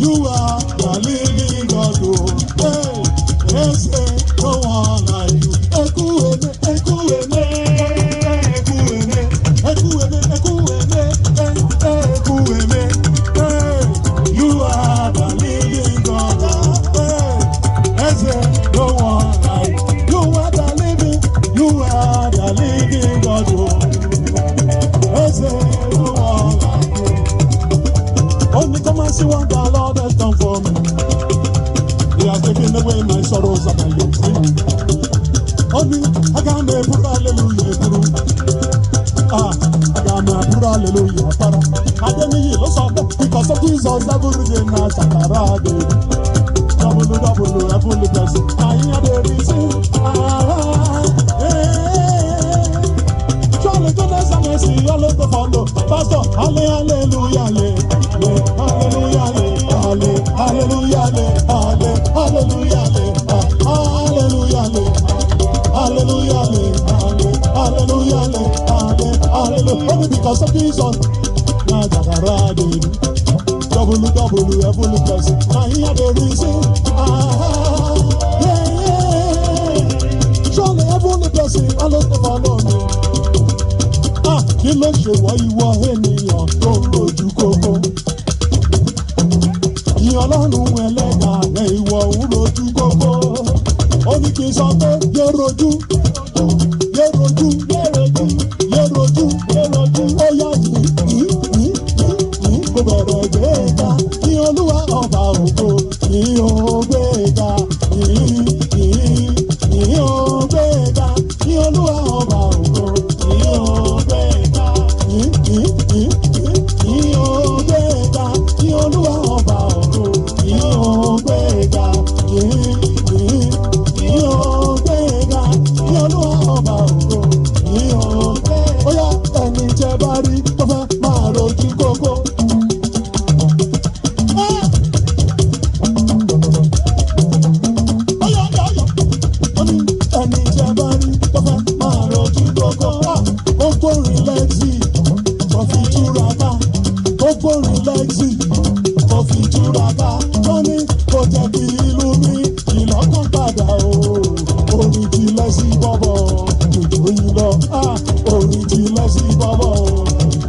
you are the living God. Oh, hey, they say no one like you. Ekuweme. Hey, you are the living God. Hey, they say no one like you. You are the living God. Oh, they say no one like you. Only come and see what the Lord has done for me. He has taken away my sorrows and my yokes. Only I can make put hallelujah. I got my put hallelujah. I didn't hear no song because of Jesus. Every day now, Sakara, baby. Double, heavenly blessing. I hear the reason. Surely goodness and mercy all over follow. Pastor, hallelujah. because of Jesus. Now Jagara did double heavenly blessing. Now he had a reason. Surely heavenly blessing, all of them follow me. Kí ló ṣe wọ ìwọ ènìyàn tó rojú kókó? Ìyẹn Ọlọ́run ẹlẹ́dàá rẹ̀ ìwọ ń rojú kókó. Ó ní kí n sọ pé yé rojú, yé rojú, yé rojú, yé rojú, yé rojú. Ó yá yìí kò bẹ̀rẹ̀ gbéga. Ní Olúwa ọba ògo, ní ó gbéga, ní ó gbéga. Ní Olúwa ọba ògo, ní ó gbéga. Ní ó gbéga. Ní Olúwa ọba ògo, ní ó gbéga. Ní ó gbéga. Ní Olúwa ọba ògo, ní ó gbéga. Ó yá ẹni jẹ bá rí tó fẹ́ máa rojú kókó. Ẹni jẹ bá rí tó fẹ́ máa rojú kókó. Ó gbórin Lekzy, ó fi túra ká. Ó gbórin Lekzy, ó fi túra ká. Wọ́n ní kò jẹ́ kí ìlú mi ìlọ́kàn padà o. Orin ti Lekzy bọ́bọ̀ jòjò yìí lọ. Orin ti Lekzy bọ́bọ̀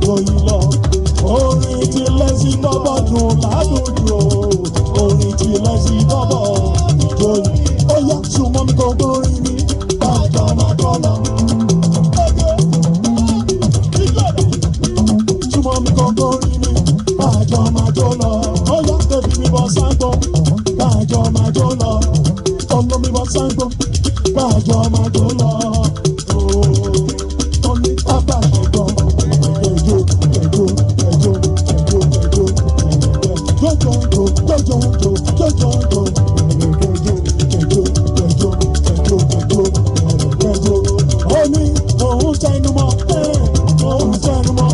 jòjò yìí lọ. Orin ti Lekzy bọ́bọ̀ dùn ládùn jù o. Orin ti Lekzy bọ́bọ̀ jòjò yìí. Ó yá súnmọ́ mi kò gbórin mi. Bàjọ́ máa kọ́ lọ. Súnmọ́ mi kò gbórin mi. Bàjọ́ máa jó lọ. Ó yá bébí mi bọ́ sáńgbó. Bàjọ́ máa jó lọ. Ọ̀nà mi bọ́ sáńgbó. Bàjọ́ máa jó lọ. Ó ní pápá ṣẹ̀gbọ́n. Ẹ̀jọ̀ ẹ̀jọ̀ ẹ̀jọ̀ ẹ̀jọ̀ ẹ̀jọ̀ jọjọjọ. Ó ní òun tẹnumọ́, òun tẹnumọ́,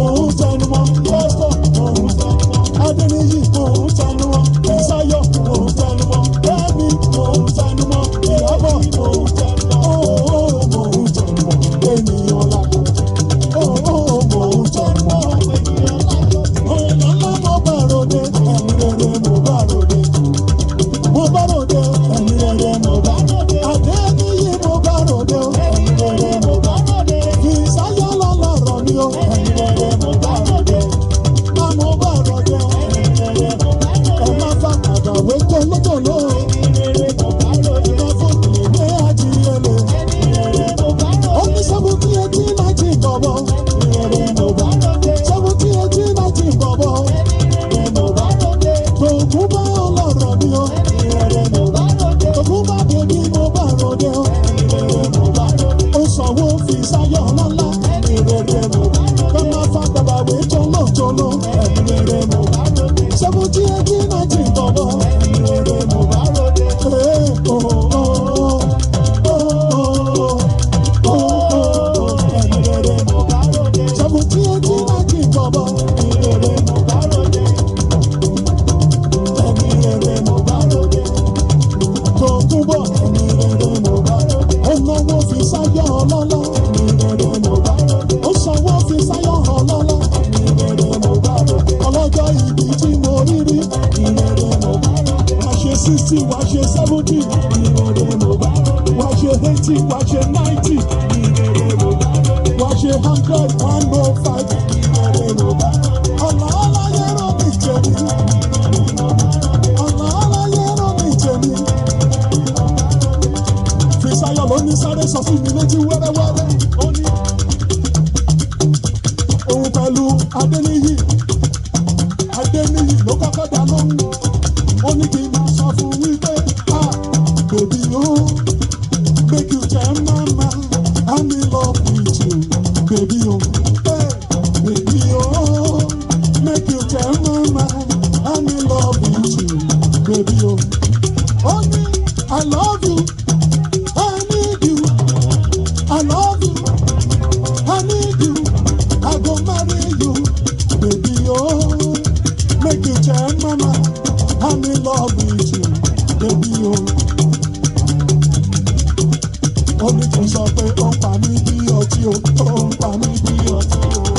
òun tẹnumọ́, pásítọ̀ òun tẹnumọ́, Adéníyì òun tẹnumọ́, Ìsáyọ̀ òun tẹnumọ́, Bẹ́ẹ̀ni òun tẹnumọ́, Ìyábọ̀ òun tẹnumọ́, òun tẹnumọ́, ènìyàn lágbo, òun tẹnumọ́, ènìyàn lágbo. Ọ̀nà ńlá mo bá ròde, ẹ̀mí rere mo bá ròde. Mo bá ròde, ẹ̀mí rere mo bá ròde. Adéníyì mo bá ròde o, ẹ̀mí rere mo bá ròde. Ìsáyọ̀ lọ́lọ́rọ̀ mi o, ẹ̀mí rere mo bá ròde. Mo bá ròde o, ẹ̀mí rere mo bá ròde. Ẹ má fa àgàwé tólótóló o, ẹ̀mí rere mo bá ròde. Má fún ìwé àjíyẹlẹ, ẹ̀mí rere mo bá ròde. Ó ní 17, 18, 19 bọ̀bọ̀, ẹ̀mí rere mo bá ròde. 17, 18, 19 bọ̀bọ̀, ẹ̀mí rere mo bá ròde. Tòkú bá ọlọ́rọ̀ mi o, ẹ̀mí rere mo bá ròde. Tòkú bá bèbí mo bá ròde o, ẹ̀mí rere mo bá ròde. Ó sanwó fi sáyọ̀ lọ́la, ẹ̀mí rere mo bá ròde. Kọ́ máa fa gbàgbàwé jọlọ́jọlọ́, ẹ̀mí rere mo bá ròde. 17, 18, 19 bọ̀bọ̀, ẹ̀mí rere mo bá ròde. Ẹ̀mí rere mo bá ròde. 17, 18, 19 bọ̀bọ̀, ẹ̀mí rere mo bá ròde. Ẹ̀mí rere mo bá ròde. Tó túbọ̀, ẹ̀mí rere mo bá ròde. Ó náwó fi sáyọ̀ ọlọ́lá, ẹ̀mí rere mo bá ròde. Ó sanwó fi sáyọ̀ ọlọ́lá, ẹ̀mí rere mo bá ròde. Ọlọ́jọ́ ìbí tí mo rí rí, ẹ̀mí rere mo bá ròde. Wàá ṣe 60, wàá ṣe 70, ẹ̀mí rere mo bá ròde. Wàá ṣe 80, wàá ṣe 90, ẹ̀mí rere mo bá ròde. Wàá ṣe 100, 105, ẹ̀mí rere mo bá ròde. Ọ̀làọ̀lá yẹn rán mi jẹ̀bi. Ọ̀làọ̀lá yẹn rán mi jẹ̀bi. Fisáyọ̀ ló ní sáré sọ sí mi létí wẹ́rẹ́wẹ́rẹ́. Ó ní òun pẹ̀lú Adéníyì. Adéníyì ló kọ́kọ́ dá lóhùn. Ó ní kí n máa sọ fún wípé baby o, make you tell mama I'm in love with you. Baby o, baby o, make you tell mama I'm in love with you. Baby o, ó ní I love you. I need you. I love you. I need you. I go marry you. Baby, oh, make you tell mama I'm in love with you. Baby, oh. Ó ní kí n sọ pé ó ń pa mí bí ọtí o, ó ń pa mí bí ọtí o.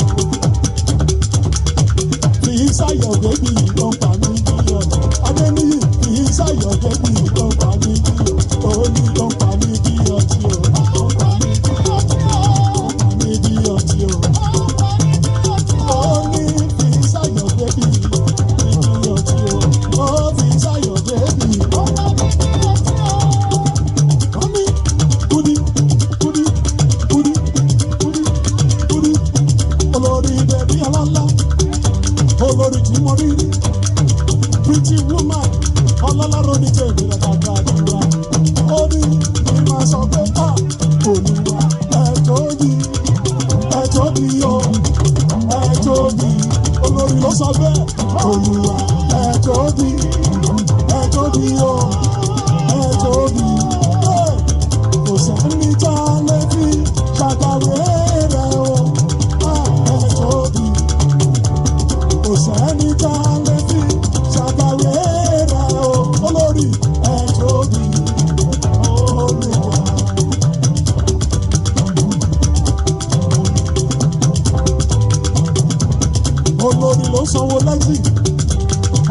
Lekzy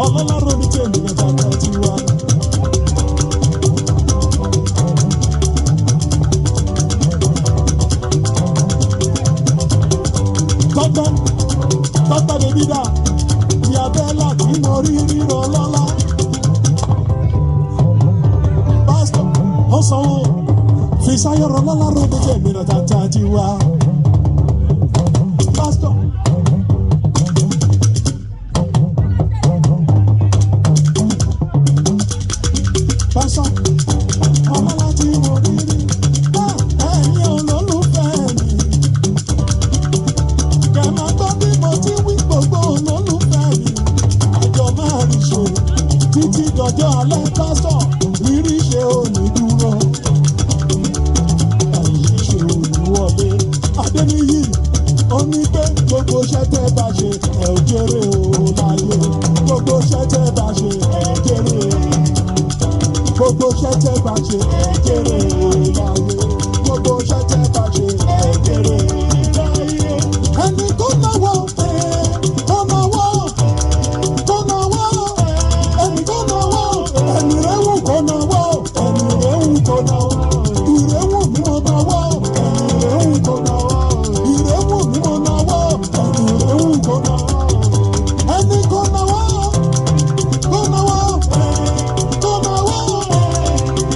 ọlọ́lárò ní tèmi nígbà tó ti wá. Tọ́tọ́ bèbí dà ìyá bẹ́lá tí mo rí ríro lọ́lá. Pásítọ̀ ó sanwó Fisáyọ̀ ọlọ́lárò ní tèmi nígbà tó ti wá. Pásítọ̀. Pásítọ̀ ọlọ́lá tí mo rí rí ẹ̀yin olólùfẹ́ mi. Kẹ̀má gbọ́ bí mo ti wí gbogbo olólùfẹ́ mi. Àjọ máa rí ṣe títí dọjọ́ alẹ́ pásítọ̀ rírí ṣe òní dúró. Àyè ṣe òní wọlé. Adéníyì ó ní pé gbogbo iṣẹ́ tẹ́ bá ṣe ẹ̀ ò jèrè o láyé. Gbogbo iṣẹ́ tẹ́ bá ṣe ẹ̀ ò jèrè o. Gbogbo iṣẹ́ tẹ́ bá ṣe ẹ̀ ò jèrè o láyé. Gbogbo iṣẹ́ tẹ́ bá ṣe ẹ̀ ò jèrè o láyé. Ẹni tó náwó tó náwó tó náwó ẹni tó náwó ẹni rẹ̀ wù kó náwó ẹni rẹ̀ wù kó náwó ìrẹ̀wù mi mo náwó ẹni rẹ̀ wù kó náwó ìrẹ̀wù mi mo náwó ẹni rẹ̀ wù kó náwó ẹni kó náwó kó náwó kó náwó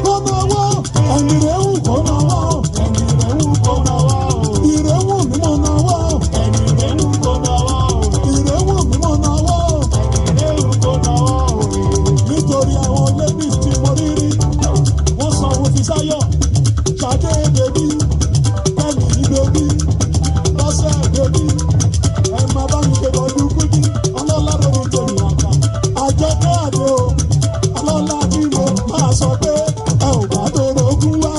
kó náwó ẹni rẹ̀ wù kó náwó ẹni rẹ̀ wù kó náwó ìrẹ̀wù mi mo náwó ẹni rẹ̀ wù kó náwó ìrẹ̀wù mi mo náwó ẹni rẹ̀ wù kó náwó nítorí àwọn ladies tí mo rí rí wọ́n sanwó Fisáyọ̀ Ṣadé bèbí Kẹ́mi bèbí Lọ́sẹ̀ bèbí ẹ máa bá mi ṣe bọ́dún kúdí ọlọ́lárò ní tèmi àgbà Àjọkẹ́ Àdé o ọlọ́lá bí mo máa sọ pé ẹ ò bá tóró ogún wá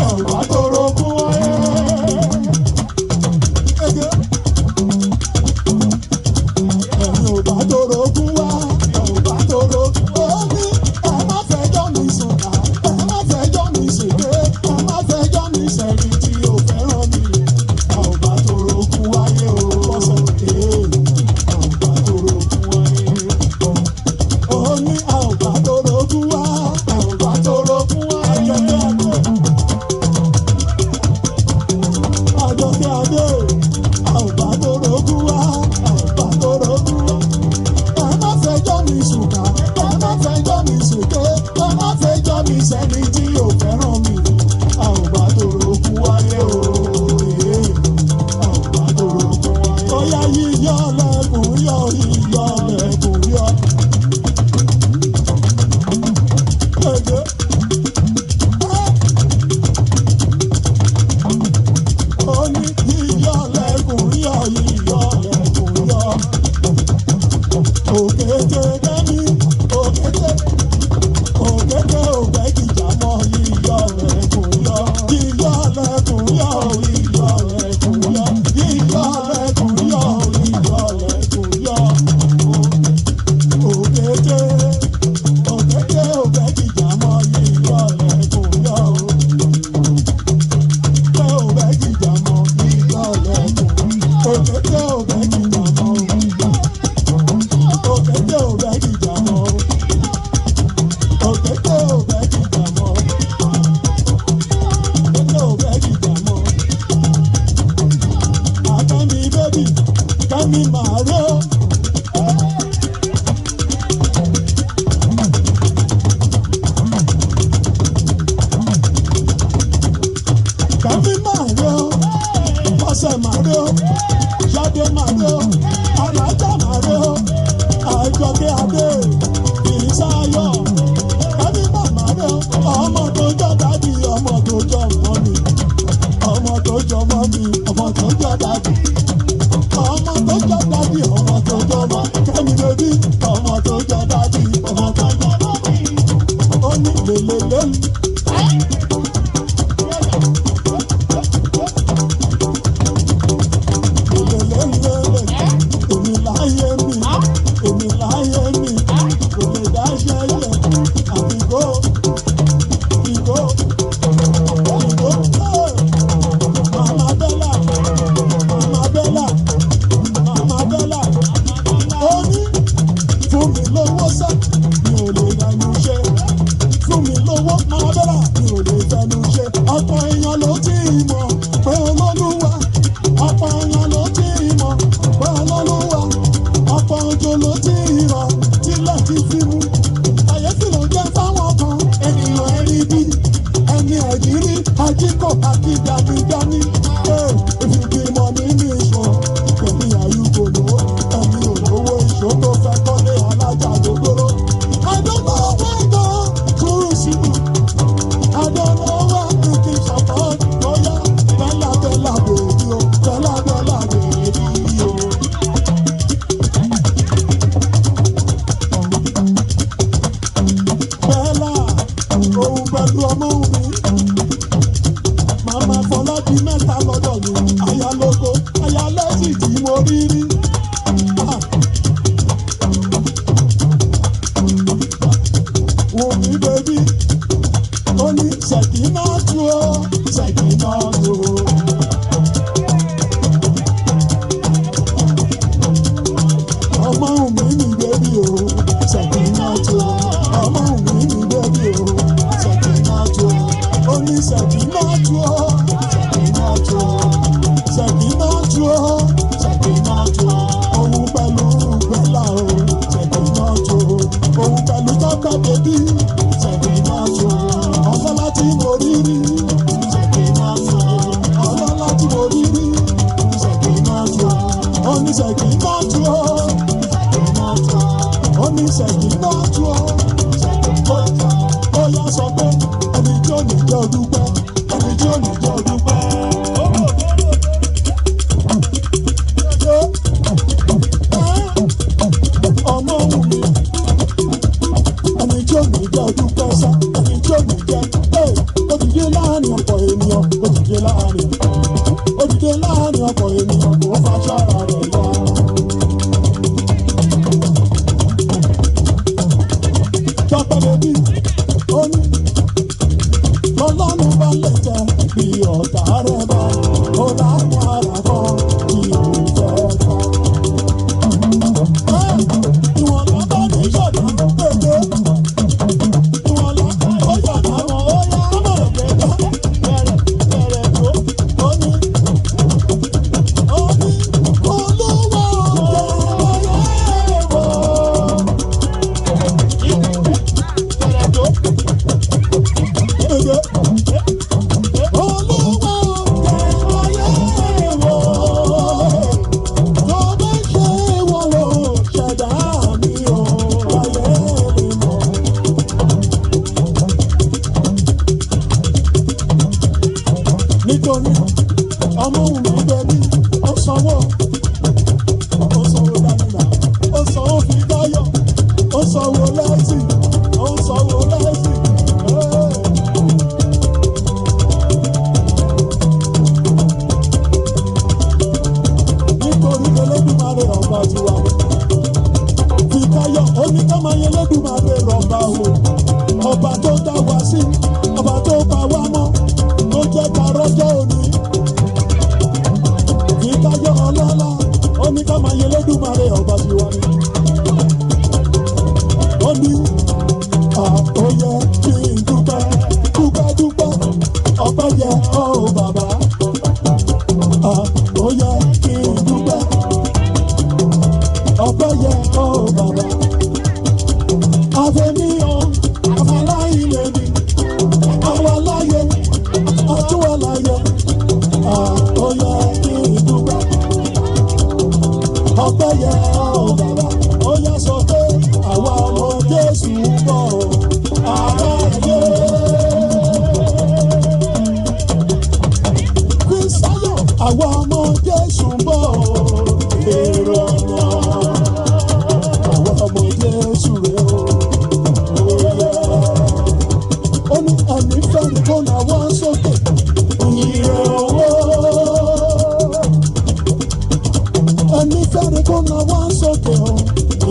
ẹ ò bá tóró ogún wá ẹ̀yin ò bá tóró ogún wá ẹ ò bá tóró ó ní ẹ má fẹjọ́ mi sùn ká ẹ má fẹjọ́ mi ṣèké ẹ má fẹjọ́ mi sẹ́yìn tí ò fẹ́ràn mi ẹ ò bá tóró ogún wáyé o bọ́sẹ̀ ẹ ò bá tóró ogún wáyé ó ní ẹ ò bá tóró ogún wá ẹ ò bá tóró ogún wá Àjọkẹ́ Àdé ẹ ò bá tóró ogún wá ẹ ò bá tóró ogún wá ẹ má fẹjọ́ mi sùn ká ẹ má fẹjọ́ mi ṣèké ẹ má fẹjọ́ mi sẹ́ni tí ò fẹ́ràn mi ẹ ò bá tóró ogún wáyé o ẹ ò bá tóró ogún wáyé. Ó yá yíyọ lẹ́kùn yọ yíyọ lẹ́kùn yọ. Ẹ̀jẹ̀ ó ní yíyọ lẹ́kùn yọ yíyọ lẹ́kùn yọ. Òkété kẹ́mi òkété òkété òbẹ́ kìjà mọ́ yíyọ lẹ́kùn yọ yíyọ lẹ́kùn yọ yíyọ lẹ́kùn yọ yíyọ lẹ́kùn yọ yíyọ lẹ́kùn yọ. Òkété òkété òbẹ́ kìjà mọ́ yíyọ lẹ́kùn yọ pé òbẹ́ kìjà mọ́ yíyọ lẹ́kùn òkété òbẹ́ kìjà mọ́ òkété òbẹ́ kìjà mọ́ òkété òbẹ́ kìjà mọ́ òkété òbẹ́ kìjà mọ́ Akẹ́mi bébì Kẹ́mi màá rí o. Kẹ́mi máa rí o, Bọ́sẹ̀ máa rí o, Ṣadé máa rí o, Alájà máa rí o, Àjọkẹ́ Àdé Fisáyọ̀ Kẹ́mi máa rí o, ọmọ tó jọ dádì ọmọ tó jọ mọ́ mi ọmọ tó jọ mọ́ mi ọmọ tó jọ dádì ọmọ tó jọ dádì ọmọ tó jọ mọ́ Kẹ́mi bèbí ọmọ tó jọ dádì ọmọ tó jọ mọ́ mi ó ní lélẹ́lẹ́lẹ́. Èmi láyé mi, èmi láyé mi, kò lè dá ṣẹ́yẹ, àbíkó àjírí ajíkọ̀ àti dání. If you give money ní ìṣó, èmi àyùkò lówó, ẹ̀mí olówó ìṣó tó fẹ́ kọ́lé alájà gbogbooro. I don't know where to see you. I don't know where to keep support. Oh yeah, Bella baby o, Bella baby o. Bella, òun pẹ̀lú ọmọ mi. Màmá Fọlábí mẹ́ta lọ́dọ̀ mi. Ayálógo, ayálẹ́sì tí mo rí rí. Wùmí bèbí, ó ní Ṣẹ̀kínátù o, Ṣẹ̀kínátù o. Ọmọ Wùmí mi bèbí o, Ṣẹ̀kínátù o. Ọmọ Wùmí mi bèbí o, Ṣẹ̀kínátù o. Ó ní Ṣẹ̀kínátù o, Ṣẹ̀kínátù o. Ṣẹ̀kínátù o, Ṣẹ̀kínátù o. Òun pẹ̀lú Bella o, Ṣẹ̀kínátù o. Òun pẹ̀lú Tọ́pẹ́ bèbí, Ṣẹ̀kínátù o. Ọlọ́lá tí mo rí rí, Ṣẹ̀kínátù o. Ọlọ́lá tí mo rí rí, Ṣẹ̀kínátù o. Ó ní Ṣẹ̀kínátù o, Ṣẹ̀kínátù o. Ó ní Ṣẹ̀kínátù o, Ṣẹ̀kínátù o. Ó yá sọ pé ẹni tí ò ní jẹ́ odúpẹ́, ẹni tí ò ní jẹ́ odúpẹ́. Ọmọ Wùmí, ẹni tí ò ní jẹ́ odúpẹ́ sá, ẹni tí ò ní jẹ́ ó dìde láàrin ọ̀pọ̀ ènìyàn, ó dìde láàrin ọ̀pọ̀ ènìyàn kò fa ṣára rẹ̀ yá. Tọ́pẹ́ bèbí, ó ní Ọlọ́run bá lè jẹ́ bí ọ̀tá rẹ̀ bá, ó láwọn ara kan tí ò fẹ́ ká. Ìwọ̀n lọ́ba ní ìṣọ̀dá pèpè. Ìwọ̀n lọ́ba ó ṣọ̀dá wọn, ó yá mọ̀rọ̀ pẹ̀lú bẹ̀rẹ̀ tó. Ó ní Olúwa òjò ayé wò. Bẹ̀rẹ̀ tó. Olúwa òjò ayé wò. Tó bá ṣe wọ́n lò ṣẹ̀dá mi ò ayé lè mọ̀. Nítorí ọmọ Wùmí bèbí, ó sanwó Dámínà, ó sanwó Fídáyọ̀, ó sanwó Lekzy, ó sanwó Lekzy. Nítorí Elédùmarè ọba tiwa ni. Fídáyọ̀ ó ní ká máa yẹ Elédùmarè rọ̀bà o. Ọba tó dá wa sí, ọba tó pa wá mọ́, tó jẹ́ ká rọ́jọ́ òní. Fídáyọ̀ ọlọ́lá, ó ní ká máa yẹ Elédùmarè ọba tiwa ni. Ó ní ó yẹ kí n dúpẹ́, ọpẹ́ yẹ ọ́ bàbá. Ó yẹ kí n dúpẹ́, ọpẹ́ yẹ ọ́ bàbá. Àfẹ̀míyàn, àfàláyé mi, àwa láyé, àtúwọ̀ láyé. Ó yẹ kí n dúpẹ́, ọpẹ́ yẹ ọ́ bàbá. Ó yẹ sọ pé àwa ọmọ Jésù ń bọ̀ ààrẹ yé. Kristiáyọ̀, àwa ọmọ Jésù ń bọ̀ èrò ọ̀nà. Àwa ọmọ Jésù rẹ̀ ó ní ẹ̀mí fẹ́ni kó náwó sókè. Ire owó. Ẹ̀mí fẹ́ni kó náwó sókè o.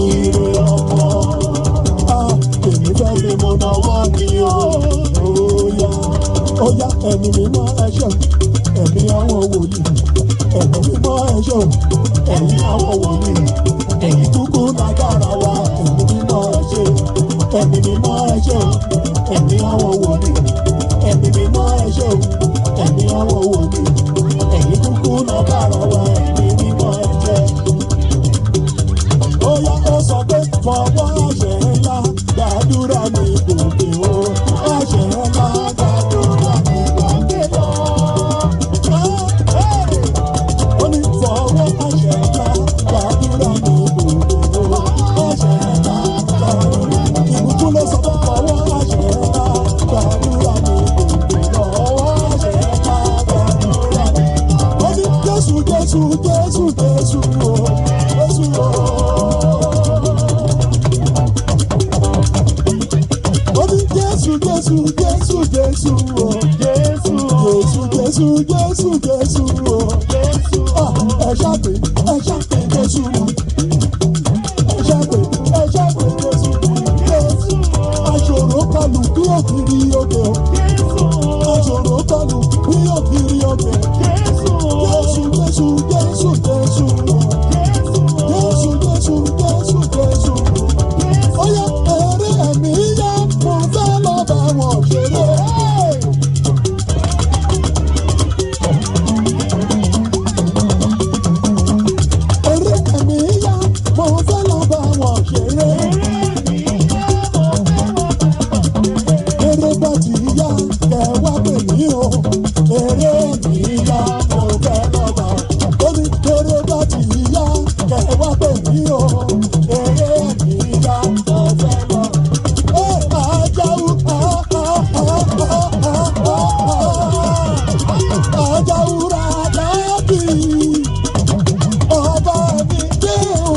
Ire ọmọ. Èmi fẹ́ ni mo náwó ni o. Ó yá ẹ̀mí mímọ́ ẹ̀ṣẹ̀, ẹ̀mí àwọn wòlíì. Ẹ̀mí mímọ́ ẹ̀ṣẹ̀, ẹ̀mí àwọn wòlíì. Ẹ̀mí kúkú lágbára wa, ẹ̀mí mímọ́ ẹ̀ṣẹ̀. Ẹ̀mí mímọ́ ẹ̀ṣẹ̀, ẹ̀mí àwọn wòlíì. Ẹ̀mí mímọ́ ẹ̀ṣẹ̀, ẹ̀mí àwọn wòlíì. Ẹ̀mí kúkú lágbára wa, ẹ̀mí mímọ́ ẹ̀ṣẹ̀. Ó yá ó sọ pé fọwọ́ àṣẹ ńlá gbàdúrà mi gòkè o. Àṣẹ ńlá gbàdúrà mi Jésù Jésù o Jésù o. Ó ní Jésù Jésù Jésù Jésù o Jésù Jésù Jésù Jésù o Jésù. Ẹ ṣàpè Jésù mọ́. Ẹ ṣàpè Jésù Jésù. Aṣòro kọlù bí òkìrì òkè o. Aṣòro kọlù bí òkìrì òkè. Jésù Jésù Jésù Jésù Jésù Jésù Jésù Jésù. Ó yá eré ẹ̀mí yá mo fẹ́ lọ bá wọn ṣeré. Eré ẹ̀mí yá mo fẹ́ lọ bá wọn ṣeré. Eré bá ti yá kẹ wá pè mí o. Eré ẹ̀mí yá mo fẹ́ lọ bá wọn. Ó ní eré bá ti yá kẹ wá pè mí o. Eré ẹ̀mí yá mo fẹ́ lọ. Ajáwó Ajáwúra dábì ọba mi dé o,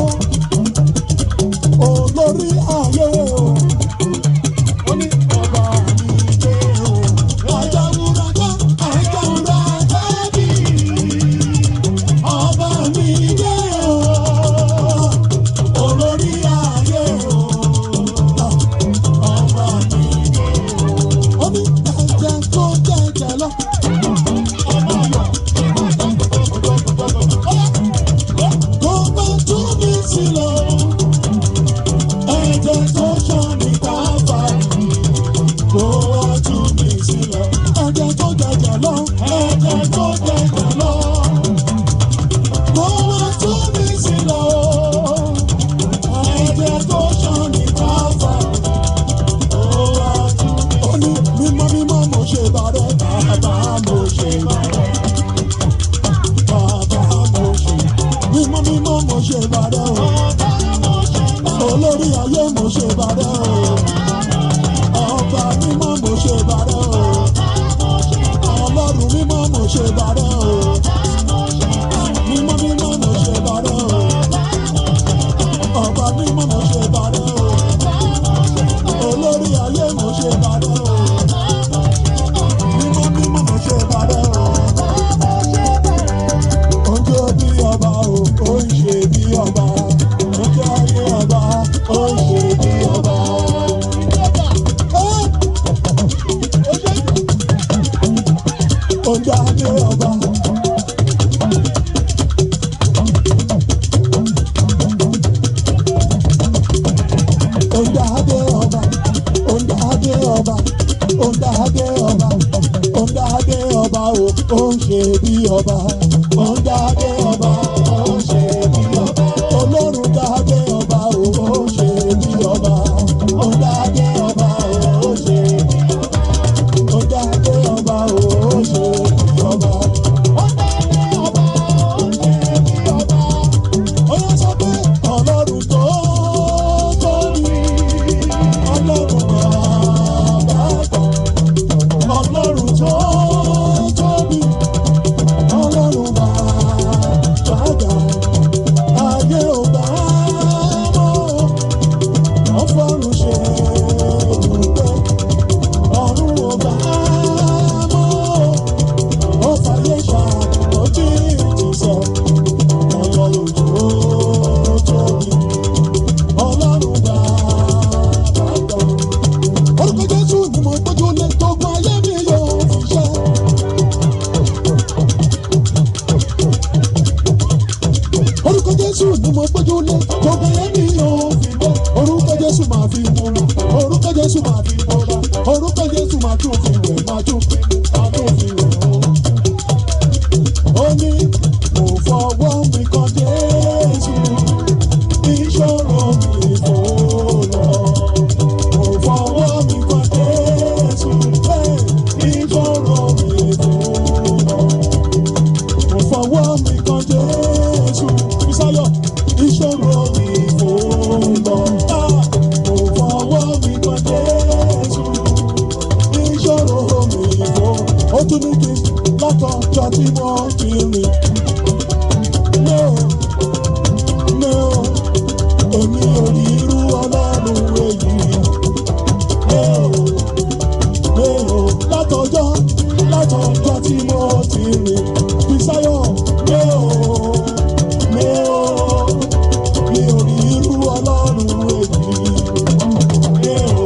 olórí ayé o. Ó ní ọba mi dé o. Ajáwúra dábì ọba mi dé o, olórí ayé o. Ọba mi dé o. Ó ní ẹ̀jẹ̀ tó jẹ̀jẹ̀ lọ. Tó bá tú mi sílẹ̀, ẹ̀jẹ̀ tó ṣàn ní Káfárì. Tó wá tú mi sílẹ̀, ẹ̀jẹ̀ tó jẹ̀jẹ̀ lọ, ẹ̀jẹ̀ tó jẹ̀jẹ̀ lọ. Tó wá tú mi sílẹ̀, ẹ̀jẹ̀ tó ṣàn ní Káfárì. Tó wá tú mi sílẹ̀. Ó ní mímọ́ mímọ́ mo ṣe bàrẹ̀, bàbá mo ṣe bàrẹ̀. Bàbá mo ṣe, mímọ́ mímọ́ mo ṣe bàrẹ̀ o. Olórí ayé mo ṣe bàrẹ̀ o. Ọba mímọ́ mo ṣe bàrẹ̀ o. Ọlọ́run mímọ́ mo ṣe bàrẹ̀ o. Mímọ́ mímọ́ mo ṣe bàrẹ̀ o. Ọba mímọ́ mo ṣe bàrẹ̀ o. Olórí ayé mo ṣe bàrẹ̀ o. Mímọ́ mímọ́ mo ṣe bàrẹ̀ o. Oúnjẹ bí ọba o, ó ń ṣe bí ọba. Oúnjẹ ayé ọba, ó ń ṣe bí ọba. Oúnjẹ ayé ọba. Oúnjẹ ayé ọba. Oúnjẹ ayé ọba. Oúnjẹ ayé ọba. Oúnjẹ ayé ọba o, ó ń ṣe bí ọba. Oúnjẹ ayé ọba, ó ń ṣe bí ọba. Ọlọ́run dáadé ọba o, ó ń ṣe bí ọba. Oúnjẹ ayé ọba o, ó ń ṣe bí ọba. Oúnjẹ ayé ọba o, ó ń ṣe bí ọba. Oúnjẹ ayé ọba, ó ń ṣe bí ọba. Ó yẹ sọ pé Ọlọ́run tó tóbi, Ọlọ́run bàbá kan. Ọlọ́run tó tóbi, Ọlọ́run bàbá kan. Ayé ò bá mọ́, ọ̀fọ̀run ṣe ibùgbé. Ọ̀run ò bá mọ́, ọ̀fàyè ṣàkóso ìtìsẹ̀. Ọlọ́run tó tóbi, Ọlọ́run bàbá kan. Orúkọ Jésù ni mo gbójú lé, gbogbo ayé mi yóò fi ṣẹ́. Orúkọ Jésù ni mo gbójú lé, gbogbo ayé mi yóò fi gbé. Orúkọ Jésù máa fi múra, orúkọ Jésù máa fi múra, orúkọ Jésù máa tún fi wẹ̀, máa tún fi wẹ̀ o. Ó ní mo fọwọ́ mi kan Jésù, ìṣòro mi kò lọ. Mo fọwọ́ mi kan Jésù, ìṣòro mi kò lọ. Mo fọwọ́ mi kan Jésù, Bísáyọ̀, ìṣòro mi kò lọ. Mo fọwọ́ mi kan Jésù, ìṣòro mi kò lọ. Ó tún ní kí látọjọ́ tí mo ti rìn, mi ò látọjọ́ tí mo ti rìn Fisáyọ̀ mi ò rí irú Ọlọ́run èyí mi ò.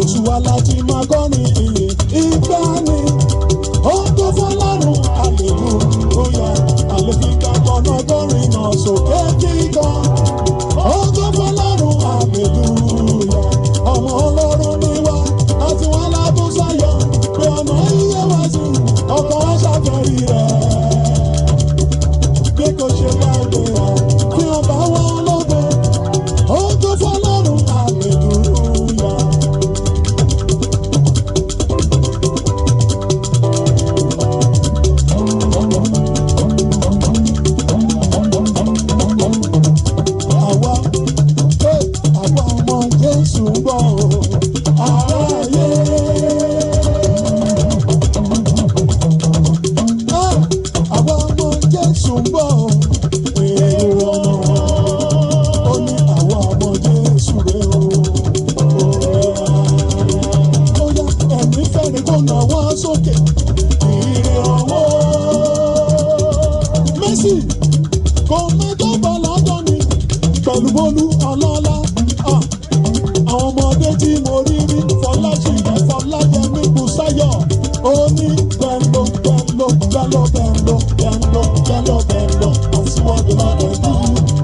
Oṣù wa láti máa gbọ́ ní ìyìn ìgbà ni ó tó fọlọ́run hallelujah àlefikà gbọ́nà gbọ́rin náà sókè kíkan ó tó fọlọ́run hallelujah ọmọ Ọlọ́run ni wá àti wọn lábúsáyọ̀ pé ọ̀nà iye wá sí ọkọ̀ wá ṣàfẹ́rí rẹ̀ bí kò ṣe bá gbé wa kí wọ́n bá wọn lógo ó tó fọlọ́run hallelujah. Olúbolú ọlọ́lá àwọn ọmọdé tí mo rí rí Fọláṣìlẹ̀ Fọláyẹmí Bùsáyọ̀ ó ní bẹ́ńlò bẹ́ńlò bẹ́ńlò bẹ́ńlò bẹ́ńlò bẹ́ńlò bẹ́ńlò àtiwọ́dé lọ́dẹ̀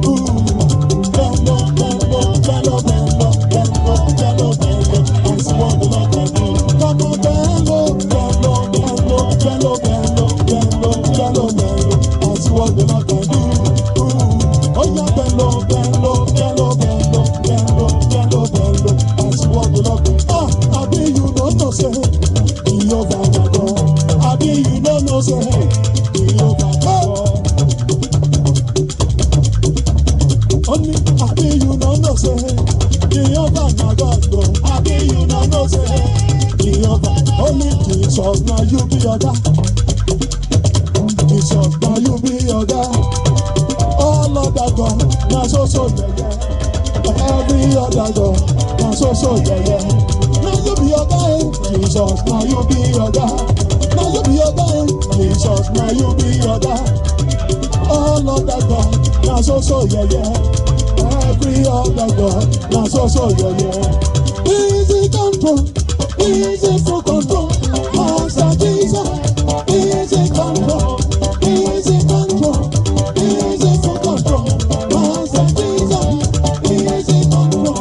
dúdú bẹ́ńlò bẹ́ńlò bẹ́ńlò bẹ́ńlò bẹ́ńlò bẹ́ńlò bẹ́ńlò àtiwọ́dé lọ́dẹ̀ dúdú kọ́mọ bẹ́ńlò bẹ́ńlò bẹ́ńlò bẹ́ńlò bẹ́ńlò bẹ́ńlò bẹ́ńlò bẹ́ńlò àtiwọ́dé lọ́dẹ̀ dúdú ó yá bẹ́ńlò bẹ́ńlò. Abi you don't know say Jehovah na God. Abi you don't know say Jehovah na God. Only abi you don't know say Jehovah na God. Abi you don't know say Jehovah. Only Jesus na you be your God. Jesus na you be your God. All other God na so yeah. Every other God na so yeah. Now you be your guy, Jesus. Now you be your guy. Now you be your guy, Jesus. Now you be your guy. All of that God, now so yeah. Every other God, now so yeah. Easy control, easy full control. Master Jesus, easy control, easy control, easy full control. Master Jesus, easy control.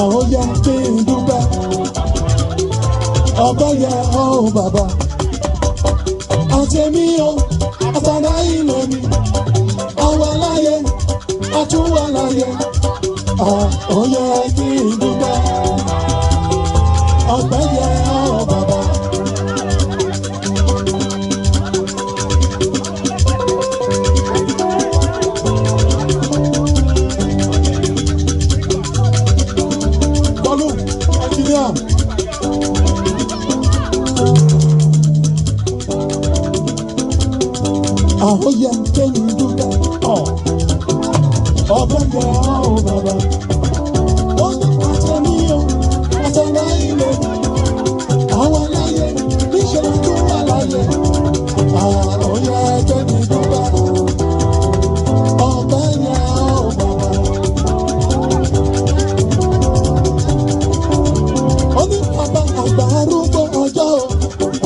àwọn yẹ kí n dúpẹ́ ọgbẹ́ yẹ ọ́ bàbá àtẹ̀mí o àtàrà ilé mi àwọn aláyẹ àtúwọ̀ aláyẹ àwọn yẹ kí n dúpẹ́ ọgbẹ́ yẹ ọ́ bàbá. Àwọn yẹ kéyìn dúpẹ́ ọbẹ̀ yẹ ọ́ bàbá. Ó ní àtẹ̀mí o, àtẹ̀lá ilé mi. Àwọn aláyẹ níṣẹ́ tó wà láyé. Àwọn yẹ kéyìn dúpẹ́ ọbẹ̀ yẹ ọ́ bàbá. Ó ní bàbá àgbà arúgbó ọjọ́ o,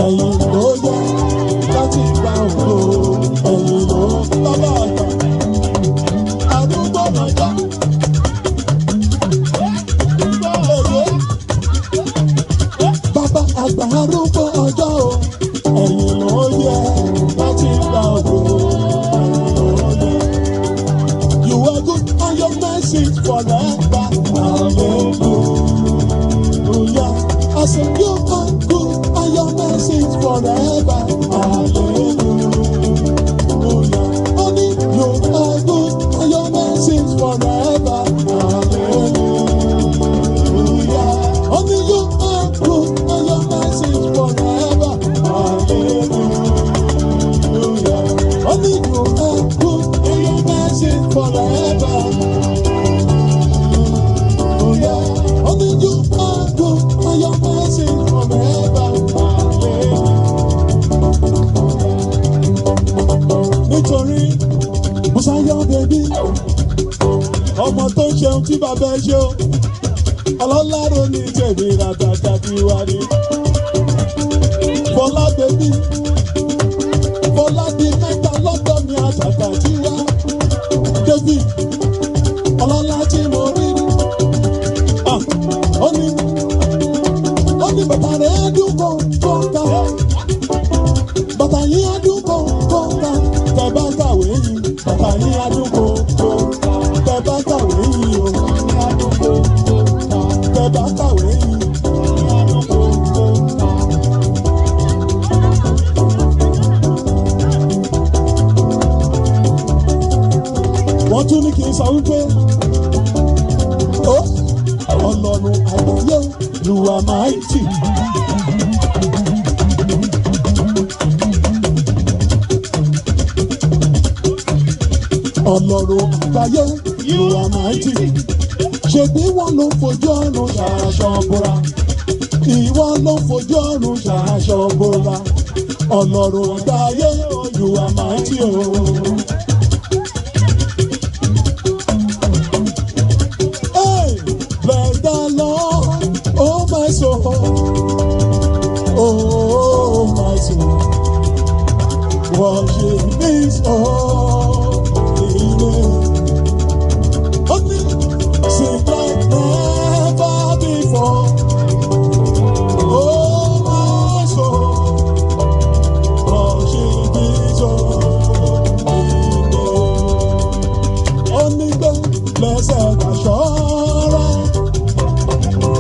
ẹ̀yìn ló yẹ láti gba ògo. Bàbá àgbà arúgbó ọjọ́ bàbá àgbà arúgbó ọjọ́ o ẹ̀yìn ló yẹ láti gba ògo. You are good and your mercy forever. Hallelujah. I say you are good and your mercy forever. Hallelujah. Only you are good and your mercy forever. Hallelujah. Only you are good and your mercy forever. Hallelujah. Only you are good and your mercy forever. Hallelujah. Only you are good and your mercy forever. Nítorí Bùsáyọ̀ bèbí ọmọ tó ń ṣeun tí bàbá ẹ ṣe o ọlọ́lárò ní tèmi ràdàdà tí wà ní. Fọlá bèbí Fọlá di mẹ́ta lọ́dọ̀ mi àtàtà tí wá. David ọlọ́lá tí mo rí ni. Ó ní bàtà rẹ̀ á dún kọ̀ọ̀kan bàtà yín á dún kọ̀ọ̀kan tẹ̀ bá kàwé yìí bàtà yín á dún kọ̀ọ̀kan tẹ̀ bá kàwé yìí o tẹ̀ bá kàwé yìí. Wọ́n tún ní kí n sọ wípé Ọlọ́run àgbáyé you are mighty. Ọlọ́run àgbáyé you are mighty. Ṣèbí wọn ló fojú ọ̀run ṣaṣọ bora. Ìwọ ló fojú ọ̀run ṣaṣọ bora. Ọlọ́run àgbáyé you are mighty o. Hey, bless the Lord, oh my soul, oh my soul, worship His holy name. Sing like never before, oh my soul, worship His holy name. Only the blessed assurance,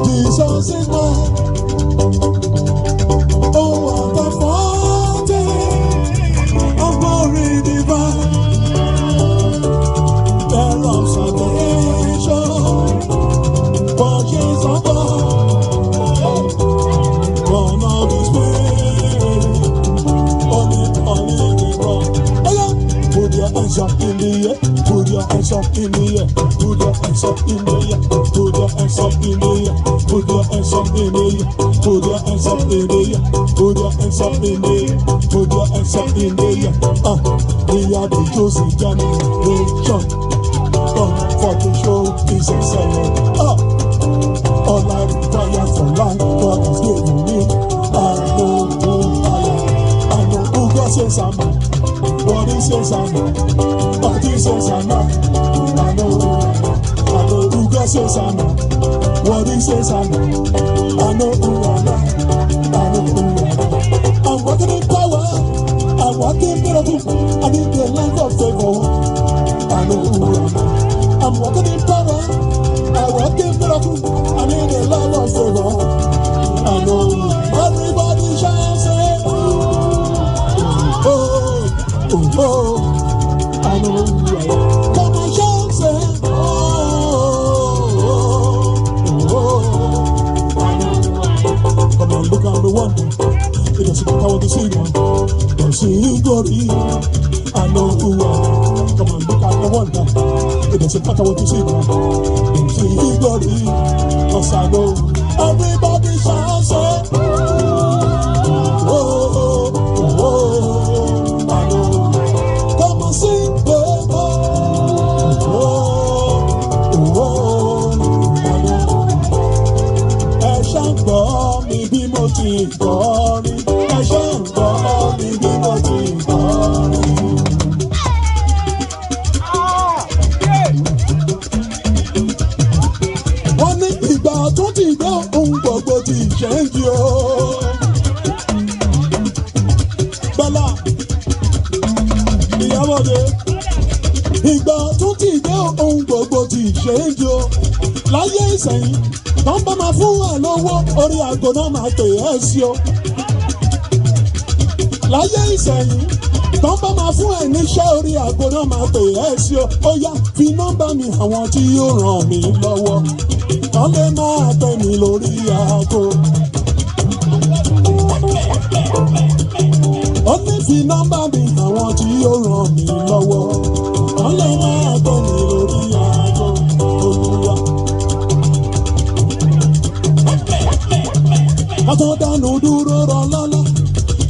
Jesus is mine. Oh, what a fountain of glory divine, there of salvation, purchase of God, born of the Spirit, only the rock. Put your hands up in the air, put your hands up in the air, put your hands up in the air, put your hands up in the air, put your hands up in the air, put your hands up in the air, put your hands up in the air, put your hands up in the air. We are the chosen generation, for the show is excellent. All I require for life, God has given me. I know who I am. I know who God says I'm. What He says I'm. What He says I'm. I know who God says I'm. What says I know who I am. I know who I am. I'm walking in power. I'm walking miracle. I need the life of favor. I know who I am. I'm walking in power. I'm walking miracle. I need the love of favor. I know who I am. Everybody shall say, oh, oh, oh. I know who I am. Come on, shall say, oh, oh, oh. I know who I am. Come on, look at the wonder. It doesn't matter what you see now. Don't see glory. I know who I am. Come on, look at the wonder. It doesn't matter what you see now. Don't see glory. Cause I know. Everybody shall say, oh, oh, oh, oh. I know. Come on, sing, oh, oh, oh, oh. I know. Ẹ ṣá ń gbọ́ mi bí mo ti gbọ́ rí. Ẹ ṣá ń gbọ́ mi bí mo ti gbọ́ rí. Wọ́n ní ìgbà tó ti dé ohun gbogbo ti ṣẹ́ńjì o. Bọ́lá Ìyábọ̀dé ìgbà tó ti dé ohun gbogbo ti ṣẹ́ńjì o. Láyé ìsẹ̀yìn tó ń bá máa fún ẹ lówó orí aago náà máa pè é sí o. Láyé ìsẹ̀yìn tó ń bá máa fún ẹ níṣẹ́ orí aago náà máa pè é sí o. Ó yá fi nọ́mbà mi àwọn tí yóò ràn mí lọ́wọ́. Kán lè máa pè mí lórí aago. Ó ní fi nọ́mbà mi àwọn tí yóò ràn mí lọ́wọ́. Kán lè máa pè mí lórí aago. Olúwa. Kátó dánú dúró rọ lọ́lá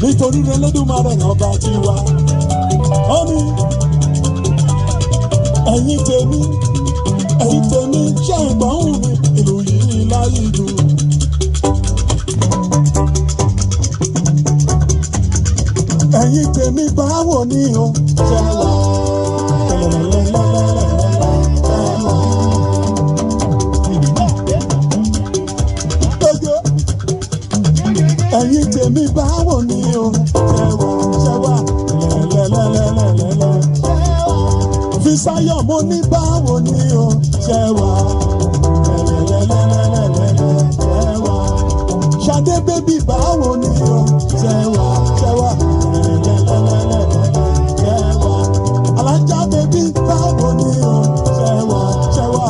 nítorí Elédùmarè ọba tiwa. Ó ní ẹ̀yin tèmi ṣe ìgbọ̀hún mi ìlú yìí láyé jù. Ẹ̀yin tèmi báwo ni o ṣe wà? Ẹ̀yin tèmi báwo ni o ṣe wà? Fisáyọ̀ mo ní báwo ni o ṣe wà? Ṣadé bébì báwo ni o ṣe wà? Alájà bébì báwo ni o ṣe wà?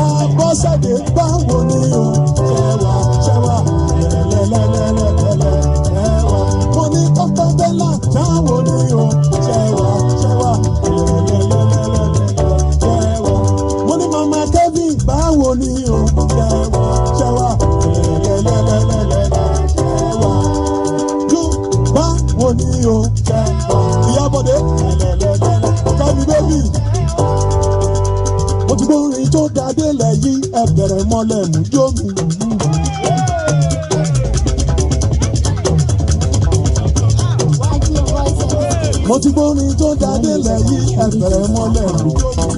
Abọ́sẹ̀dé báwo ni o ṣe wà? Mo ní kọ́kọ́ bẹ́là báwo ni o ṣe wà? Mo ní mama Kevin báwo ni o ṣe wà? Ju báwo ni o Ìyábọ̀dé Kẹ́mi bébì. Mo ti gbórin tó dáadé lẹ̀ yí ẹ bẹ̀rẹ̀ mọ́lẹ̀ mú jó mi. Mo ti gbórin tó dáadé lẹ̀ yí ẹ bẹ̀rẹ̀ mọ́lẹ̀ mú jó mi.